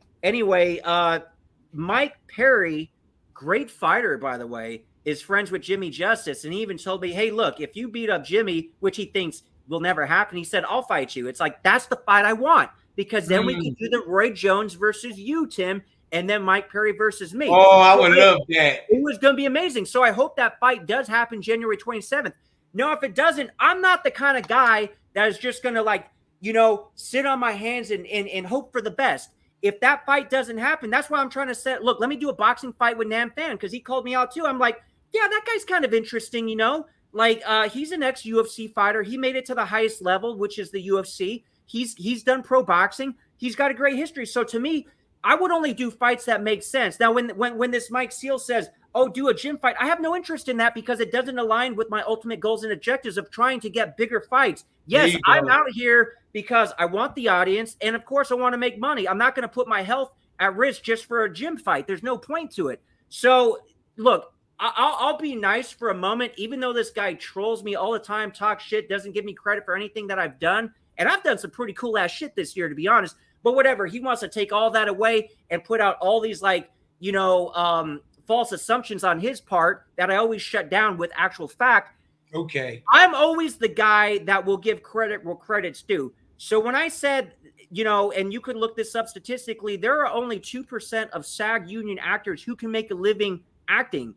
Speaker 2: Mike Perry, great fighter, by the way, is friends with Jimmy Justice. And he even told me, hey, look, if you beat up Jimmy, which he thinks will never happen, he said, I'll fight you. It's like, that's the fight I want, because then we can do the Roy Jones versus you, Tim, and then Mike Perry versus me.
Speaker 1: Oh, I would love that.
Speaker 2: It was going to be amazing. So I hope that fight does happen January 27th. Now, if it doesn't, I'm not the kind of guy that is just going to, like, you know, sit on my hands and hope for the best. If that fight doesn't happen, that's why I'm trying to set, look, let me do a boxing fight with Nam Fan, because he called me out too. I'm like, yeah, that guy's kind of interesting, you know? Like, he's an ex-UFC fighter. He made it to the highest level, which is the UFC. He's done pro boxing. He's got a great history. So to me, I would only do fights that make sense. Now, when this Mike Seal says, oh, do a gym fight, I have no interest in that because it doesn't align with my ultimate goals and objectives of trying to get bigger fights. Yes, I'm out here because I want the audience, and of course I want to make money. I'm not going to put my health at risk just for a gym fight. There's no point to it. So, look, I'll be nice for a moment, even though this guy trolls me all the time, talks shit, doesn't give me credit for anything that I've done. And I've done some pretty cool ass shit this year, to be honest. But whatever, he wants to take all that away and put out all these, like, you know, false assumptions on his part that I always shut down with actual fact.
Speaker 1: Okay.
Speaker 2: I'm always the guy that will give credit where credit's due. So when I said, you know, and you could look this up statistically, there are only 2% of SAG union actors who can make a living acting.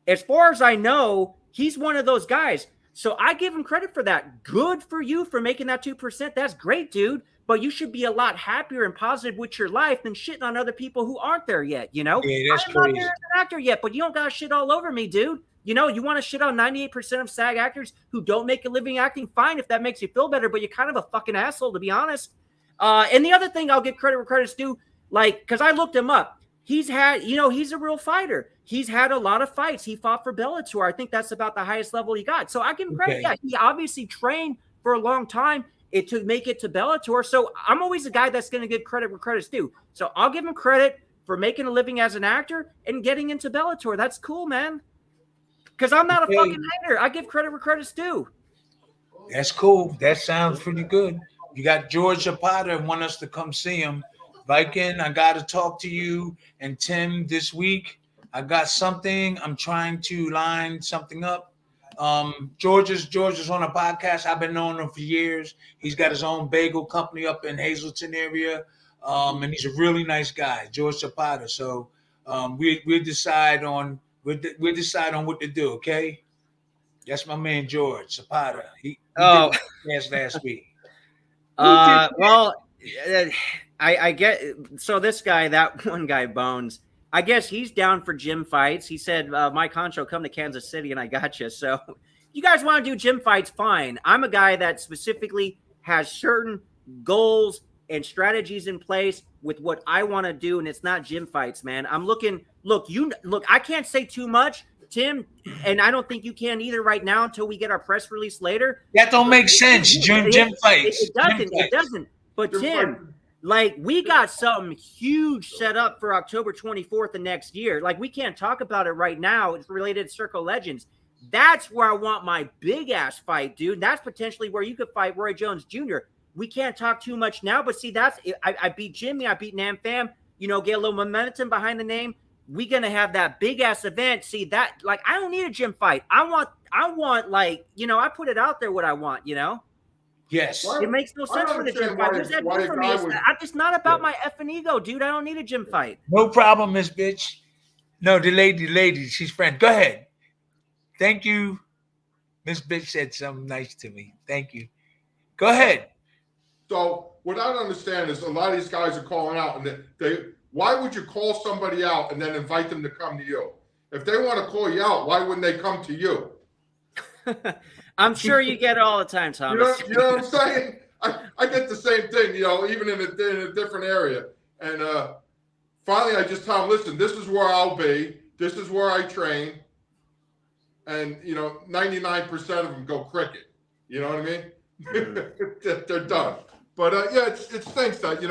Speaker 2: As far as I know, he's one of those guys. So I give him credit for that. Good for you for making that 2%. That's great, dude. But you should be a lot happier and positive with your life than shitting on other people who aren't there yet, you know?
Speaker 1: Yeah, that's
Speaker 2: I'm
Speaker 1: crazy.
Speaker 2: not there as an actor yet, but you don't got to shit all over me, dude. You know, you want to shit on 98% of SAG actors who don't make a living acting? Fine, if that makes you feel better, but you're kind of a fucking asshole, to be honest. And the other thing, I'll give credit where credit's due, like, because I looked him up. He's had, you know, he's a real fighter. He's had a lot of fights. He fought for Bellator. I think that's about the highest level he got. So I give him credit.
Speaker 1: Okay.
Speaker 2: Yeah, he obviously trained for a long time to make it to Bellator. So I'm always the guy that's going to give credit where credit's due. So I'll give him credit for making a living as an actor and getting into Bellator. That's cool, man. Because I'm not a fucking hater. I give credit where credit's due.
Speaker 1: That's cool. That sounds pretty good. You got George Zapata want us to come see him. Viking, I got to talk to you and Tim this week. I got something. I'm trying to line something up. George is on a podcast. I've been knowing him for years. He's got his own bagel company up in Hazleton area. And he's a really nice guy, George Zapata. So we'll decide on what to do, okay? That's my man George Zapata. He
Speaker 2: Oh.
Speaker 1: did last week.
Speaker 2: Well, I get, so this guy, that one guy, Bones, I guess he's down for gym fights. He said, Mike Honcho, come to Kansas City and I got you. So you guys want to do gym fights, fine. I'm a guy that specifically has certain goals and strategies in place with what I want to do, and it's not gym fights, man. I'm looking, look, I can't say too much, Tim, and I don't think you can either right now until we get our press release later.
Speaker 1: That don't make sense. Gym fights.
Speaker 2: It doesn't. But Tim, like, we got something huge set up for October 24th of next year. Like, we can't talk about it right now. It's related to Circle Legends. That's where I want my big ass fight, dude. That's potentially where you could fight Roy Jones Jr. We can't talk too much now, but see, that's I beat Jimmy, I beat Nam Fam, get a little momentum behind the name. We're gonna have that big ass event. See that, like, I don't need a gym fight. I want like, I put it out there what I want,
Speaker 1: Yes.
Speaker 2: It makes no sense for the gym fight. What's that do for me? It's not about my effing ego, dude. I don't need a gym fight.
Speaker 1: No problem, Miss Bitch. No, the lady, she's friend. Go ahead. Thank you. Miss Bitch said something nice to me. Thank you. Go ahead.
Speaker 4: So what I don't understand is a lot of these guys are calling out, and why would you call somebody out and then invite them to come to you? If they want to call you out, why wouldn't they come to you?
Speaker 2: I'm sure you get it all the time, Thomas.
Speaker 4: You know what I'm saying? I get the same thing, even in a different area. And finally, I just tell them, listen, this is where I'll be. This is where I train. And, 99% of them go cricket. You know what I mean? Mm-hmm. They're done. But, yeah, it stinks that,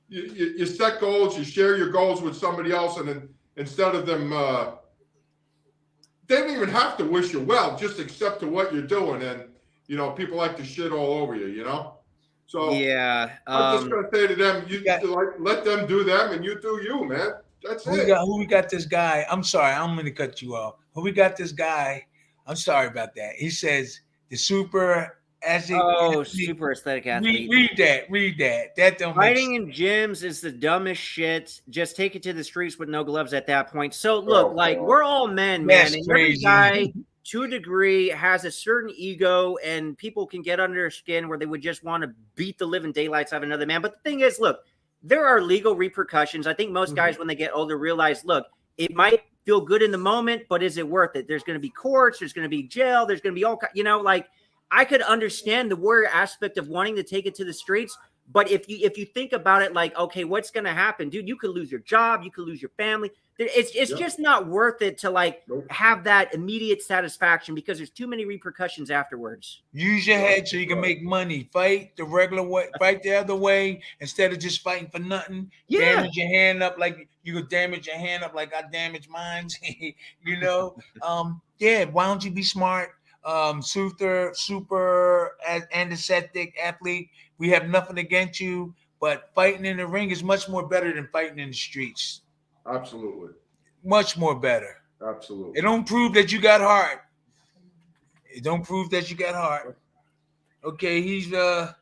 Speaker 4: you set goals, you share your goals with somebody else, and then instead of them they don't even have to wish you well, just accept to what you're doing. And, people like to shit all over you, So
Speaker 2: yeah,
Speaker 4: I'm just going to say to them, let them do them and you do you, man. That's it.
Speaker 1: Who we got this guy? I'm sorry, I'm going to cut you off. Who we got this guy? I'm sorry about that. He says the super
Speaker 2: aesthetic athlete.
Speaker 1: Read that. That don't
Speaker 2: Fighting in gyms is the dumbest shit. Just take it to the streets with no gloves at that point. So look, we're all men, man. And every guy, to a degree, has a certain ego, and people can get under their skin where they would just want to beat the living daylights out of another man. But the thing is, look, there are legal repercussions. I think most guys, when they get older, realize, look, it might feel good in the moment, but is it worth it? There's going to be courts. There's going to be jail. There's going to be all, I could understand the warrior aspect of wanting to take it to the streets, but if you think about it, like, okay, what's going to happen, dude? You could lose your job, you could lose your family. It's just not worth it to have that immediate satisfaction because there's too many repercussions afterwards.
Speaker 1: Use your head so you can make money. Fight the regular way, fight the other way instead of just fighting for nothing. Yeah. Damage your hand up like you could damage your hand up like I damaged mine. Yeah. Why don't you be smart? Super anesthetic athlete. We have nothing against you, but fighting in the ring is much more better than fighting in the streets.
Speaker 4: Absolutely.
Speaker 1: Much more better.
Speaker 4: Absolutely.
Speaker 1: It don't prove that you got heart. Okay, he's a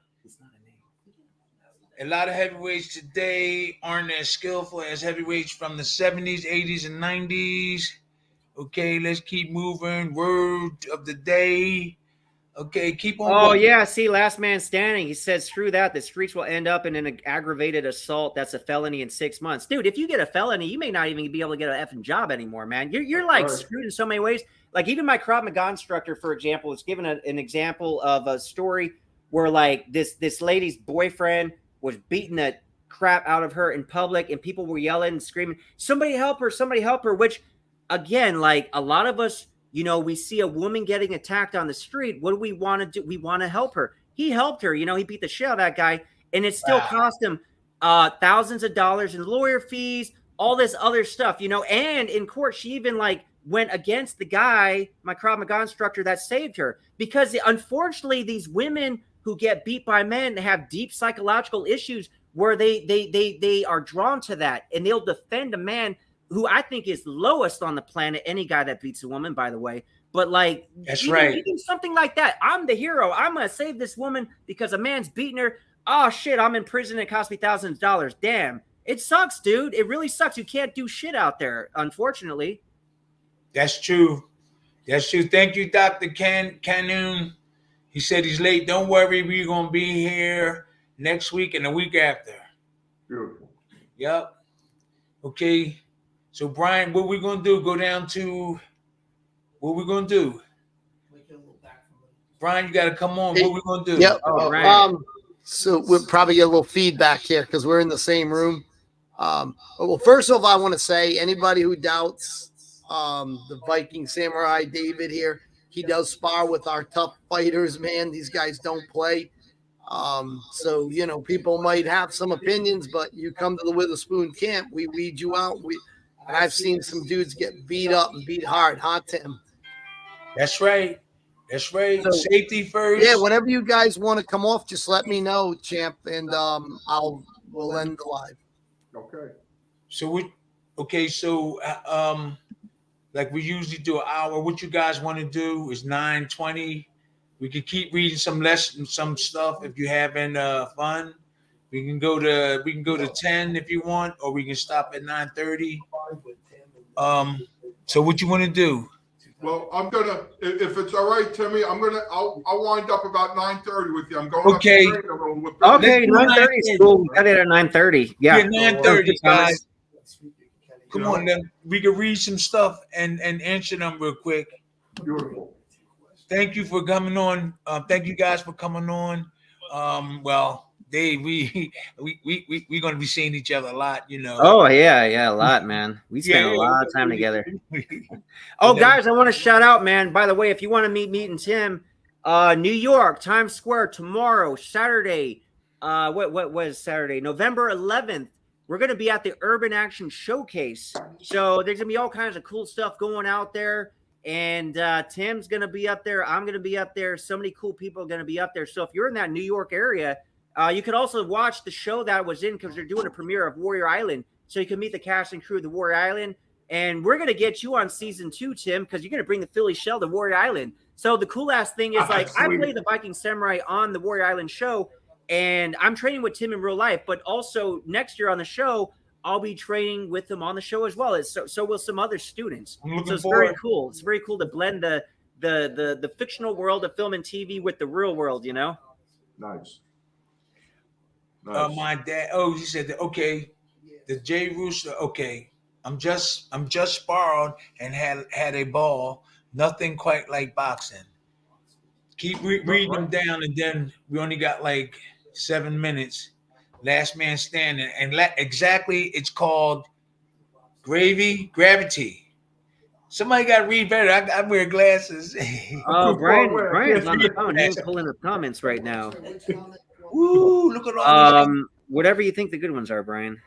Speaker 1: lot of heavyweights today aren't as skillful as heavyweights from the 70s, 80s, and 90s. Okay, let's keep moving. Word of the day. Okay, keep on.
Speaker 2: Oh, yeah. See, last man standing. He says, screw that. The streets will end up in an aggravated assault. That's a felony in 6 months. Dude, if you get a felony, you may not even be able to get an effing job anymore, man. You're like screwed in so many ways. Like, even my Krav Maga instructor, for example, was given an example of a story where, like, this lady's boyfriend was beating the crap out of her in public, and people were yelling and screaming, somebody help her, which, again, like, a lot of us, we see a woman getting attacked on the street. What do we want to do? We want to help her. He helped her. He beat the shit out of that guy, and it still cost him thousands of dollars in lawyer fees, all this other stuff, and in court, she even went against the guy, my Krav Maga instructor, that saved her, because unfortunately these women who get beat by men have deep psychological issues where they are drawn to that, and they'll defend a man who I think is lowest on the planet, any guy that beats a woman, by the way. But
Speaker 1: that's right.
Speaker 2: Even something like that. I'm the hero. I'm going to save this woman because a man's beating her. Oh shit, I'm in prison. It cost me thousands of dollars. Damn. It sucks, dude. It really sucks. You can't do shit out there, unfortunately.
Speaker 1: That's true. That's true. Thank you, Dr. Canoon. He said he's late. Don't worry, we're gonna be here next week and the week after.
Speaker 4: Beautiful.
Speaker 1: Yep. Okay. So Brian, what we gonna do? Go down to what we gonna do? Brian, you gotta come on. What we gonna do?
Speaker 3: Yep.
Speaker 2: Oh, Brian.
Speaker 3: So we'll probably get a little feedback here because we're in the same room. Well, first of all, I want to say anybody who doubts the Viking Samurai David here, he does spar with our tough fighters, man. These guys don't play. So, you know, people might have some opinions, but you come to the Witherspoon camp, we weed you out. And I've seen some dudes get beat up and beat hard, huh, Tim?
Speaker 1: That's right. That's right.
Speaker 3: So,
Speaker 1: safety first.
Speaker 3: Yeah, whenever you guys want to come off, just let me know, champ, and we'll end the live.
Speaker 4: Okay.
Speaker 1: So like we usually do an hour. What you guys want to do is 9:20. We can keep reading some stuff if you're having fun. We can go to 10 if you want, or we can stop at 9:30. So what you want to do?
Speaker 4: Well, I'm gonna, if it's all right, Timmy, I'll wind up about 9:30 with you. I'm going
Speaker 1: Okay.
Speaker 4: up to train a little bit.
Speaker 2: Okay, 9:30 is cool. We got it at 9:30. Yeah,
Speaker 1: 9:30, guys. Come on, then we can read some stuff and answer them real quick.
Speaker 4: Beautiful.
Speaker 1: Thank you for coming on. Thank you guys for coming on. Well, Dave, we're gonna be seeing each other a lot, you know.
Speaker 2: Oh yeah, a lot, man. We spent a lot of time together. Oh, guys, I want to shout out, man. By the way, if you want to meet and Tim, New York, Times Square tomorrow, Saturday. What was Saturday? November 11th. We're gonna be at the Urban Action Showcase. So there's gonna be all kinds of cool stuff going out there. And Tim's gonna be up there. I'm gonna be up there. So many cool people are gonna be up there. So if you're in that New York area, you could also watch the show that I was in because they're doing a premiere of Warrior Island. So you can meet the cast and crew of the Warrior Island. And we're gonna get you on season 2, Tim, because you're gonna bring the Philly shell to Warrior Island. So the cool ass thing is, like, I play the Viking Samurai on the Warrior Island show, and I'm training with Tim in real life. But also next year on the show, I'll be training with them on the show as well. So will some other students. So it's very cool. It's very cool to blend the fictional world of film and TV with the real world, you know?
Speaker 4: Nice.
Speaker 1: My dad. Oh, he said that. Okay, the J Rooster. Okay, I'm just sparred and had a ball. Nothing quite like boxing. Keep reading them down, and then we only got like 7 minutes. Last man standing, and exactly, it's called Gravity. Somebody got to read better. I wear glasses.
Speaker 2: Oh, Brian's on the phone. He's pulling the comments right now.
Speaker 1: Ooh, look at all.
Speaker 2: Whatever you think the good ones are, Brian.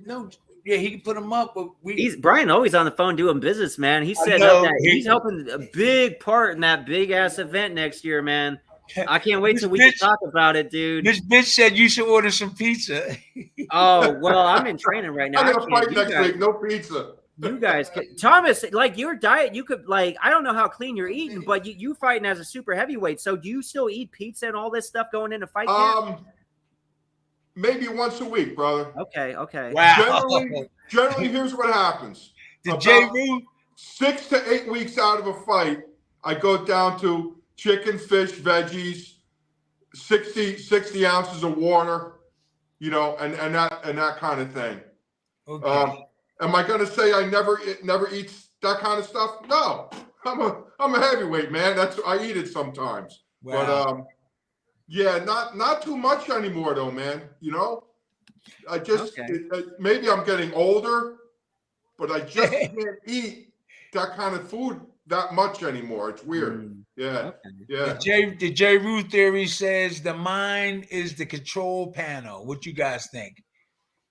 Speaker 1: No, yeah, he can put them up, but
Speaker 2: Brian always on the phone doing business, man. He said that he's helping a big part in that big ass event next year, man. I can't wait till we can talk about it, dude.
Speaker 1: This bitch said you should order some pizza.
Speaker 2: Oh, well, I'm in training right now.
Speaker 4: I'm gonna fight next week. No pizza.
Speaker 2: You guys, Thomas, like your diet, you could, like, I don't know how clean you're eating, but you fighting as a super heavyweight. So do you still eat pizza and all this stuff going into fight camp?
Speaker 4: Maybe once a week, brother.
Speaker 2: Okay.
Speaker 1: Wow.
Speaker 4: Generally, here's what happens.
Speaker 1: The J Root,
Speaker 4: 6 to 8 weeks out of a fight, I go down to chicken, fish, veggies, 60 ounces of water, you know, and that kind of thing.
Speaker 1: okay.
Speaker 4: Am I going to say I never eat that kind of stuff? No, I'm a heavyweight, man. I eat it sometimes, but yeah, not too much anymore though, man. You know, I just maybe I'm getting older, but I just can't eat that kind of food that much anymore. It's weird. Yeah.
Speaker 1: The J Root theory says the mind is the control panel. What you guys think?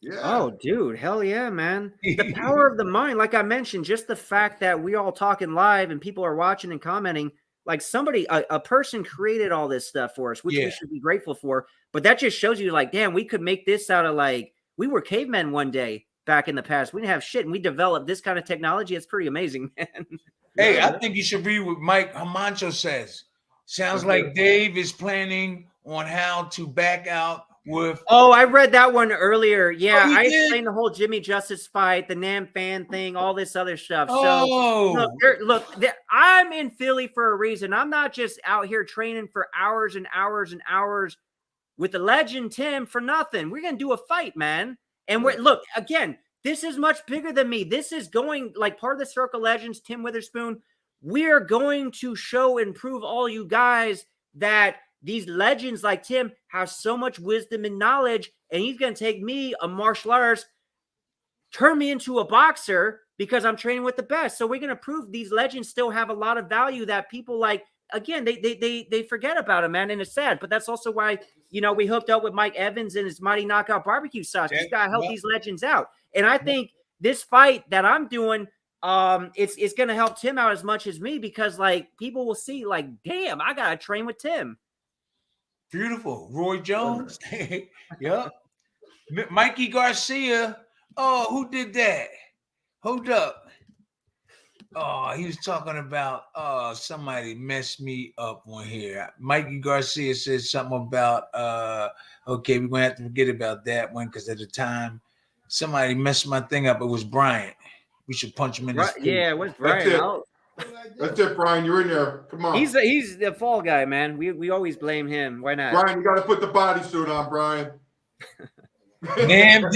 Speaker 4: Yeah.
Speaker 2: Oh, dude, hell yeah, man. The power of the mind, like I mentioned, just the fact that we all talking live and people are watching and commenting, like somebody, a person created all this stuff for us, which we should be grateful for. But that just shows you, like, damn, we could make this out of, like, we were cavemen one day back in the past. We didn't have shit, and we developed this kind of technology. It's pretty amazing, man.
Speaker 1: Hey, I think you should read what Mike Hamancho says. Sounds like Dave is planning on how to back out with.
Speaker 2: Oh, I read that one earlier. Yeah,
Speaker 1: Oh,
Speaker 2: I
Speaker 1: did?
Speaker 2: explained the whole Jimmy Justice fight, the Nam fan thing, all this other stuff.
Speaker 1: Oh.
Speaker 2: So I'm in Philly for a reason. I'm not just out here training for hours and hours and hours with the legend Tim for nothing. We're gonna do a fight, man. And look again. This is much bigger than me. This is going like part of the Circle Legends, Tim Witherspoon. We are going to show and prove all you guys that these legends like Tim have so much wisdom and knowledge, and he's going to take me, a martial artist, turn me into a boxer because I'm training with the best. So we're going to prove these legends still have a lot of value that people like. Again, they forget about him, man, and it's sad. But that's also why, you know, we hooked up with Mike Evans and his Mighty Knockout Barbecue Sauce. He's got to help these legends out. And I think this fight that I'm doing, it's going to help Tim out as much as me because, like, people will see, like, damn, I got to train with Tim.
Speaker 1: Beautiful. Roy Jones. Yep. Mikey Garcia. Oh, who did that? Hold up. Oh, he was talking about somebody messed me up on here. Mikey Garcia said something about okay, we're gonna have to forget about that one because at the time somebody messed my thing up. It was Bryant. We should punch him in his face.
Speaker 2: Yeah, it was Bryant.
Speaker 4: That's it, Brian. You're in there. Come on.
Speaker 2: He's the fall guy, man. We always blame him. Why not?
Speaker 4: Brian, you got to put the bodysuit on, Brian.
Speaker 1: Damn,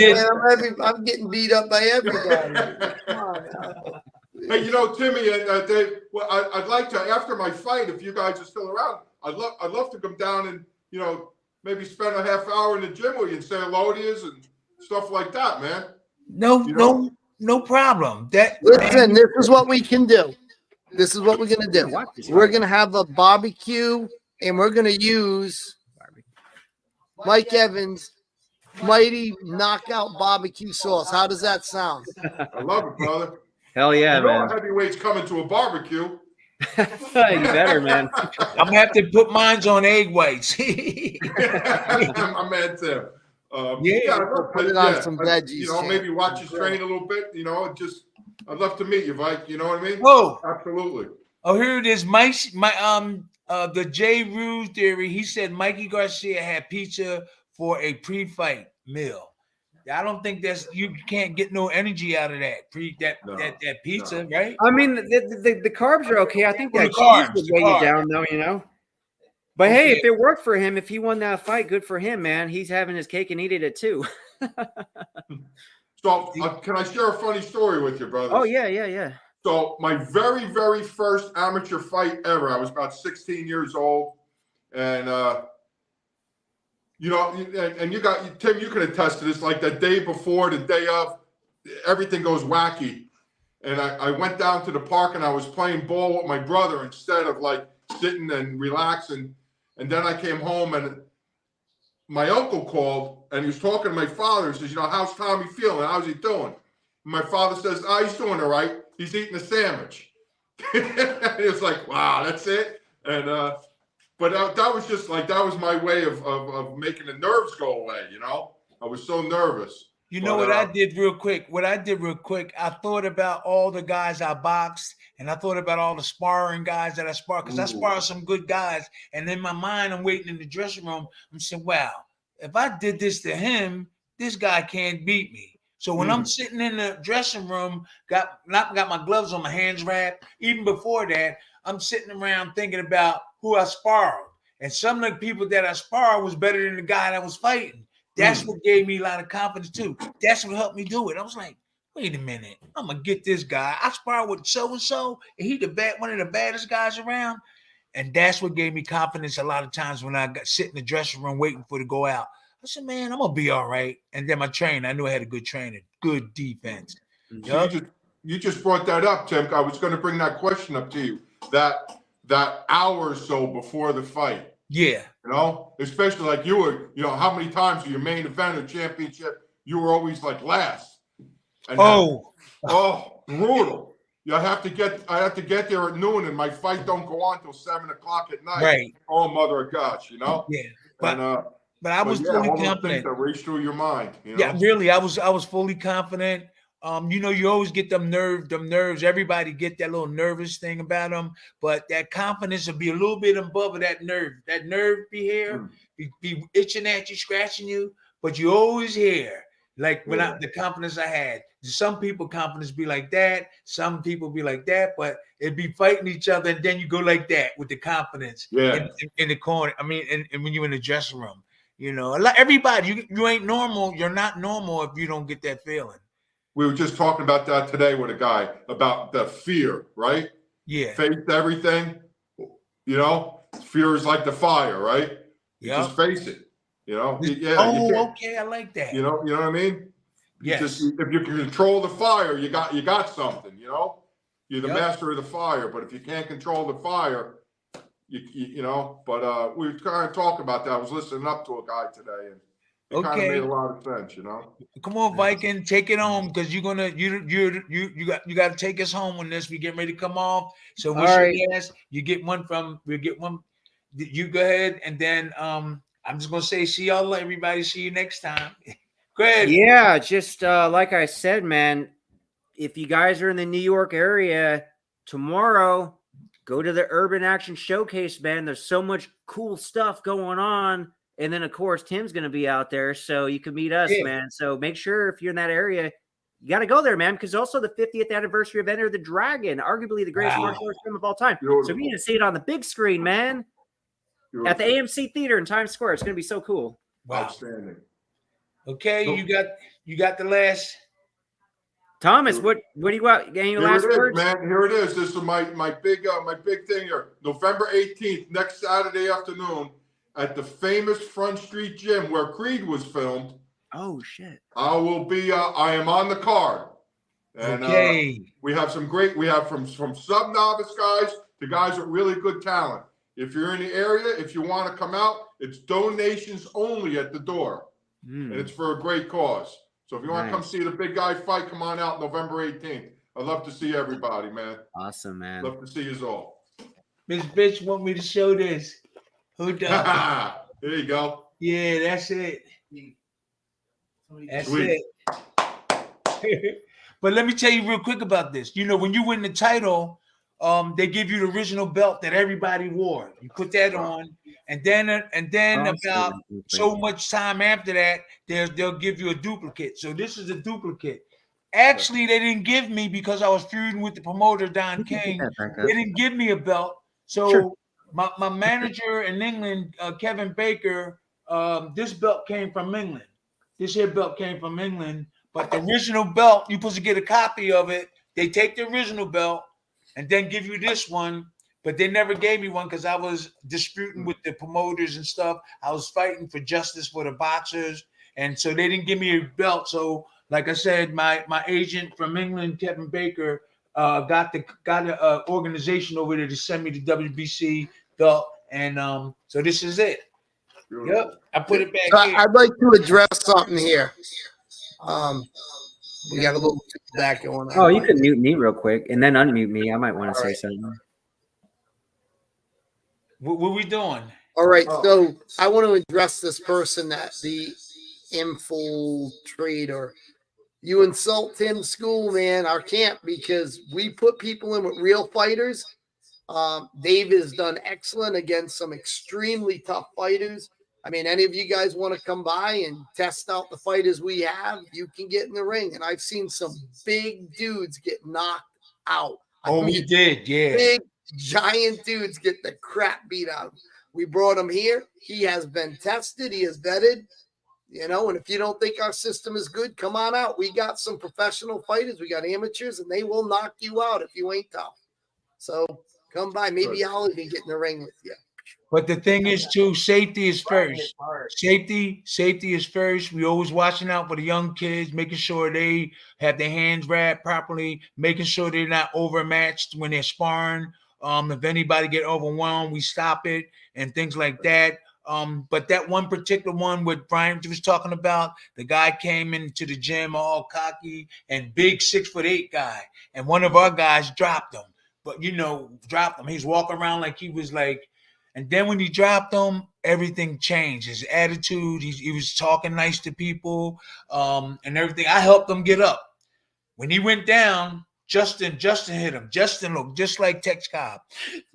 Speaker 3: I'm getting beat up by everybody. Come on.
Speaker 4: Hey, you know, Timmy and Dave. Well, I'd like to after my fight, if you guys are still around, I'd love to come down and maybe spend a half hour in the gym with you and say hello to you and stuff like that, man.
Speaker 1: No problem.
Speaker 3: Listen, this is what we can do. This is what we're gonna do. We're gonna have a barbecue, and we're gonna use Mike Evans' Mighty Knockout Barbecue Sauce. How does that sound?
Speaker 4: I love it, brother.
Speaker 2: Hell yeah, man.
Speaker 4: Heavyweights coming to a barbecue.
Speaker 2: You better, man.
Speaker 1: I'm gonna have to put mine on egg whites.
Speaker 4: I'm mad too.
Speaker 3: Put it on some veggies.
Speaker 4: Maybe watch you train a little bit. I'd love to meet you, Mike. You know what I mean?
Speaker 1: Oh,
Speaker 4: absolutely.
Speaker 1: Oh, here it is. The J. Ruse theory. He said Mikey Garcia had pizza for a pre-fight meal. I don't think you can't get no energy out of that that pizza, right?
Speaker 2: I mean, the carbs are okay. I think that
Speaker 1: carbs
Speaker 2: would weigh you down, though, But hey, if it worked for him, if he won that fight, good for him, man. He's having his cake and eating it too.
Speaker 4: So, can I share a funny story with you, brother?
Speaker 2: Oh yeah.
Speaker 4: So, my very, very first amateur fight ever, I was about 16 years old, and and you got Tim, you can attest to this. Like the day before, the day of, everything goes wacky. And I went down to the park and I was playing ball with my brother instead of like sitting and relaxing. And then I came home and my uncle called and he was talking to my father. He says, how's Tommy feeling? How's he doing? And my father says, he's doing all right. He's eating a sandwich. And he was like, wow, that's it. And but that was just like, that was my way of making the nerves go away. I was so nervous.
Speaker 1: What I did real quick? I thought about all the guys I boxed, and I thought about all the sparring guys that I sparred, because I sparred some good guys. And in my mind, I'm waiting in the dressing room. I'm saying, wow, if I did this to him, this guy can't beat me. So when I'm sitting in the dressing room, got my gloves on, my hands wrapped, even before that, I'm sitting around thinking about who I sparred. And some of the people that I sparred was better than the guy that was fighting. That's what gave me a lot of confidence too. That's what helped me do it. I was like, wait a minute, I'm gonna get this guy. I sparred with so-and-so, and he one of the baddest guys around. And that's what gave me confidence a lot of times when I got sit in the dressing room waiting for it to go out. I said, man, I'm gonna be all right. And then my trainer, I knew I had a good trainer, good defense.
Speaker 4: So you just brought that up, Tim. I was gonna bring that question up to you. That hour or so before the fight.
Speaker 1: Yeah.
Speaker 4: Especially like you were, how many times in your main event or championship, you were always like last. And brutal. I have to get there at noon and my fight don't go on till 7 o'clock at night.
Speaker 1: Right.
Speaker 4: Oh, mother of gosh,
Speaker 1: Yeah. But I was fully confident.
Speaker 4: That raced through your mind.
Speaker 1: Yeah, really. I was fully confident. You always get them nerves. Everybody get that little nervous thing about them, but that confidence will be a little bit above that nerve. That nerve be here, be itching at you, scratching you, but you always here. Like when the confidence I had. Some people confidence be like that. Some people be like that, but it'd be fighting each other, and then you go like that with the confidence in the corner. I mean, and when you're in the dressing room, everybody, you ain't normal. You're not normal if you don't get that feeling.
Speaker 4: We were just talking about that today with a guy about the fear, right?
Speaker 1: Yeah.
Speaker 4: Face everything. Fear is like the fire, right? You just face it.
Speaker 1: Okay, I like that.
Speaker 4: You know what I mean?
Speaker 1: Yes.
Speaker 4: If you can control the fire, you got something. You're the master of the fire. But if you can't control the fire, But we were kind of talking about that. I was listening up to a guy today, and it kind of made a lot of sense.
Speaker 1: Come on, Viking, take it home, because you got to take us home when we get ready to come off. So you get one we'll get one. You go ahead, and then I'm just gonna say, see y'all, everybody. See you next time. Go ahead.
Speaker 2: Yeah, just like I said, man. If you guys are in the New York area tomorrow, go to the Urban Action Showcase, man. There's so much cool stuff going on. And then, of course, Tim's going to be out there, so you can meet us, man. So make sure if you're in that area, you got to go there, man, because also the 50th anniversary of Enter the Dragon, arguably the greatest martial arts film of all time. Beautiful. So we need to see it on the big screen, man, at the AMC Theater in Times Square. It's going to be so cool.
Speaker 4: Wow. Outstanding.
Speaker 1: Okay, you got the last.
Speaker 2: Thomas, what do you got? Any last words?
Speaker 4: Man, here it is. This is my big thing here. November 18th, next Saturday afternoon, at the famous Front Street Gym where Creed was filmed.
Speaker 2: Oh shit!
Speaker 4: I am on the card, and we have from sub novice guys to guys with really good talent. If you're in the area, if you want to come out, it's donations only at the door, and it's for a great cause. So if you want to come see the big guy fight, come on out November 18th. I'd love to see everybody, man.
Speaker 2: Awesome, man.
Speaker 4: Love to see you all.
Speaker 1: Miss Bitch want me to show this. Who does?
Speaker 4: There you go.
Speaker 1: Yeah, that's it. That's
Speaker 4: Sweet.
Speaker 1: it. But let me tell you real quick about this. When you win the title, they give you the original belt that everybody wore. You put that on, and then about so much time after that, they'll give you a duplicate. So this is a duplicate. Actually, they didn't give me, because I was feuding with the promoter Don King. They didn't give me a belt. So my manager in England, Kevin Baker, this belt came from England. This here belt came from England, but the original belt, you're supposed to get a copy of it. They take the original belt and then give you this one, but they never gave me one because I was disputing with the promoters and stuff. I was fighting for justice for the boxers, and so they didn't give me a belt. So, like I said, my agent from England, Kevin Baker, got an organization over there to send me the WBC belt, and so this is it. Yep, I put it back here.
Speaker 3: I'd like to address something here. We got a little feedback going on.
Speaker 2: Oh, you can mute me real quick and then unmute me. I might want to say something.
Speaker 1: What we doing?
Speaker 3: All right, so I want to address this person that the infiltrator. You insult Tim's school, man, our camp, because we put people in with real fighters. Dave has done excellent against some extremely tough fighters. I mean, any of you guys want to come by and test out the fighters we have, you can get in the ring. And I've seen some big dudes get knocked out.
Speaker 1: We did, yeah.
Speaker 3: Big, giant dudes get the crap beat out of them. We brought him here. He has been tested. He is vetted. And if you don't think our system is good, come on out. We got some professional fighters. We got amateurs, and they will knock you out if you ain't tough. So come by. Maybe I'll even get in the ring with you.
Speaker 1: But the thing is, too, safety is first. Safety is first. We always watching out for the young kids, making sure they have their hands wrapped properly, making sure they're not overmatched when they're sparring. If anybody get overwhelmed, we stop it and things like that. But that one particular one what Brian was talking about, the guy came into the gym all cocky and big 6'8" guy, and one of our guys dropped him. But dropped him. He's walking around like he was like. And then when he dropped him, everything changed. His attitude, he was talking nice to people and everything. I helped him get up. When he went down, Justin hit him. Justin looked just like Tex Cobb.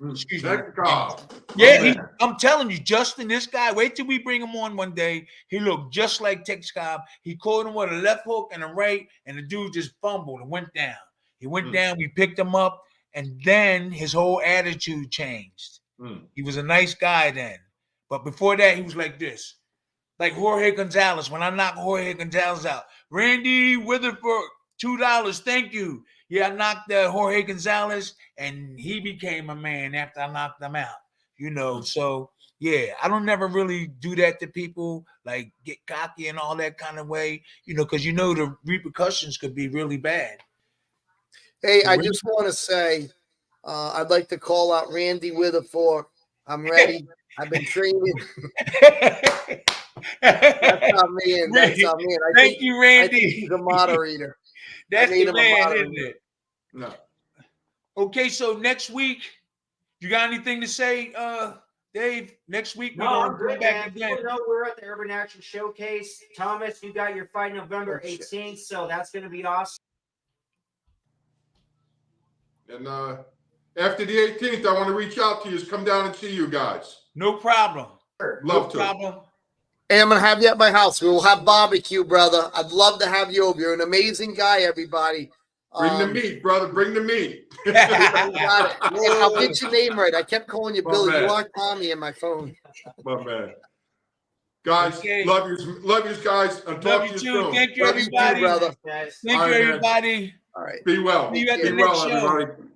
Speaker 1: Excuse me.
Speaker 4: Tex Cobb.
Speaker 1: Yeah, I'm telling you, Justin, this guy, wait till we bring him on one day. He looked just like Tex Cobb. He caught him with a left hook and a right, and the dude just fumbled and went down. He went down, we picked him up, and then his whole attitude changed. He was a nice guy then. But before that, he was like this. Like Jorge Gonzalez. When I knocked Jorge Gonzalez out, Randy Witherspoon, $2, thank you. Yeah, I knocked Jorge Gonzalez, and he became a man after I knocked him out. You know, so yeah, I don't never really do that to people, like get cocky and all that kind of way, you know, because you know the repercussions could be really bad.
Speaker 3: Hey, I just want to say, I'd like to call out Randy Witherspoon. I'm ready. I've been training. That's not me. And that's not me. And
Speaker 1: Thank you, Randy.
Speaker 3: I think he's a moderator.
Speaker 1: That's the man, isn't it? No. Okay, so next week, you got anything to say, Dave? Next week we're
Speaker 2: I'm
Speaker 1: going
Speaker 2: good, man. People know we're at the Urban Action Showcase. Thomas, you got your fight November 18th, so that's going to be awesome.
Speaker 4: And after the 18th, I want to reach out to you. Come down and see you guys.
Speaker 1: No problem.
Speaker 4: Love to.
Speaker 1: Problem.
Speaker 3: Hey, I'm going to have you at my house. We will have barbecue, brother. I'd love to have you over. You're an amazing guy, everybody.
Speaker 4: Bring the meat, brother. Bring the meat.
Speaker 3: Got it. I'll get your name right. I kept calling you Billy.
Speaker 4: Man.
Speaker 3: You are Tommy in my phone.
Speaker 4: My man. Guys, love you guys. I'll talk to you soon.
Speaker 1: Thank you,
Speaker 3: Love you
Speaker 1: everybody.
Speaker 3: too, brother.
Speaker 1: Thank you, everybody.
Speaker 3: All right.
Speaker 4: Be well.
Speaker 1: See you at the
Speaker 4: Be
Speaker 1: next
Speaker 4: well,
Speaker 1: show.
Speaker 4: everybody.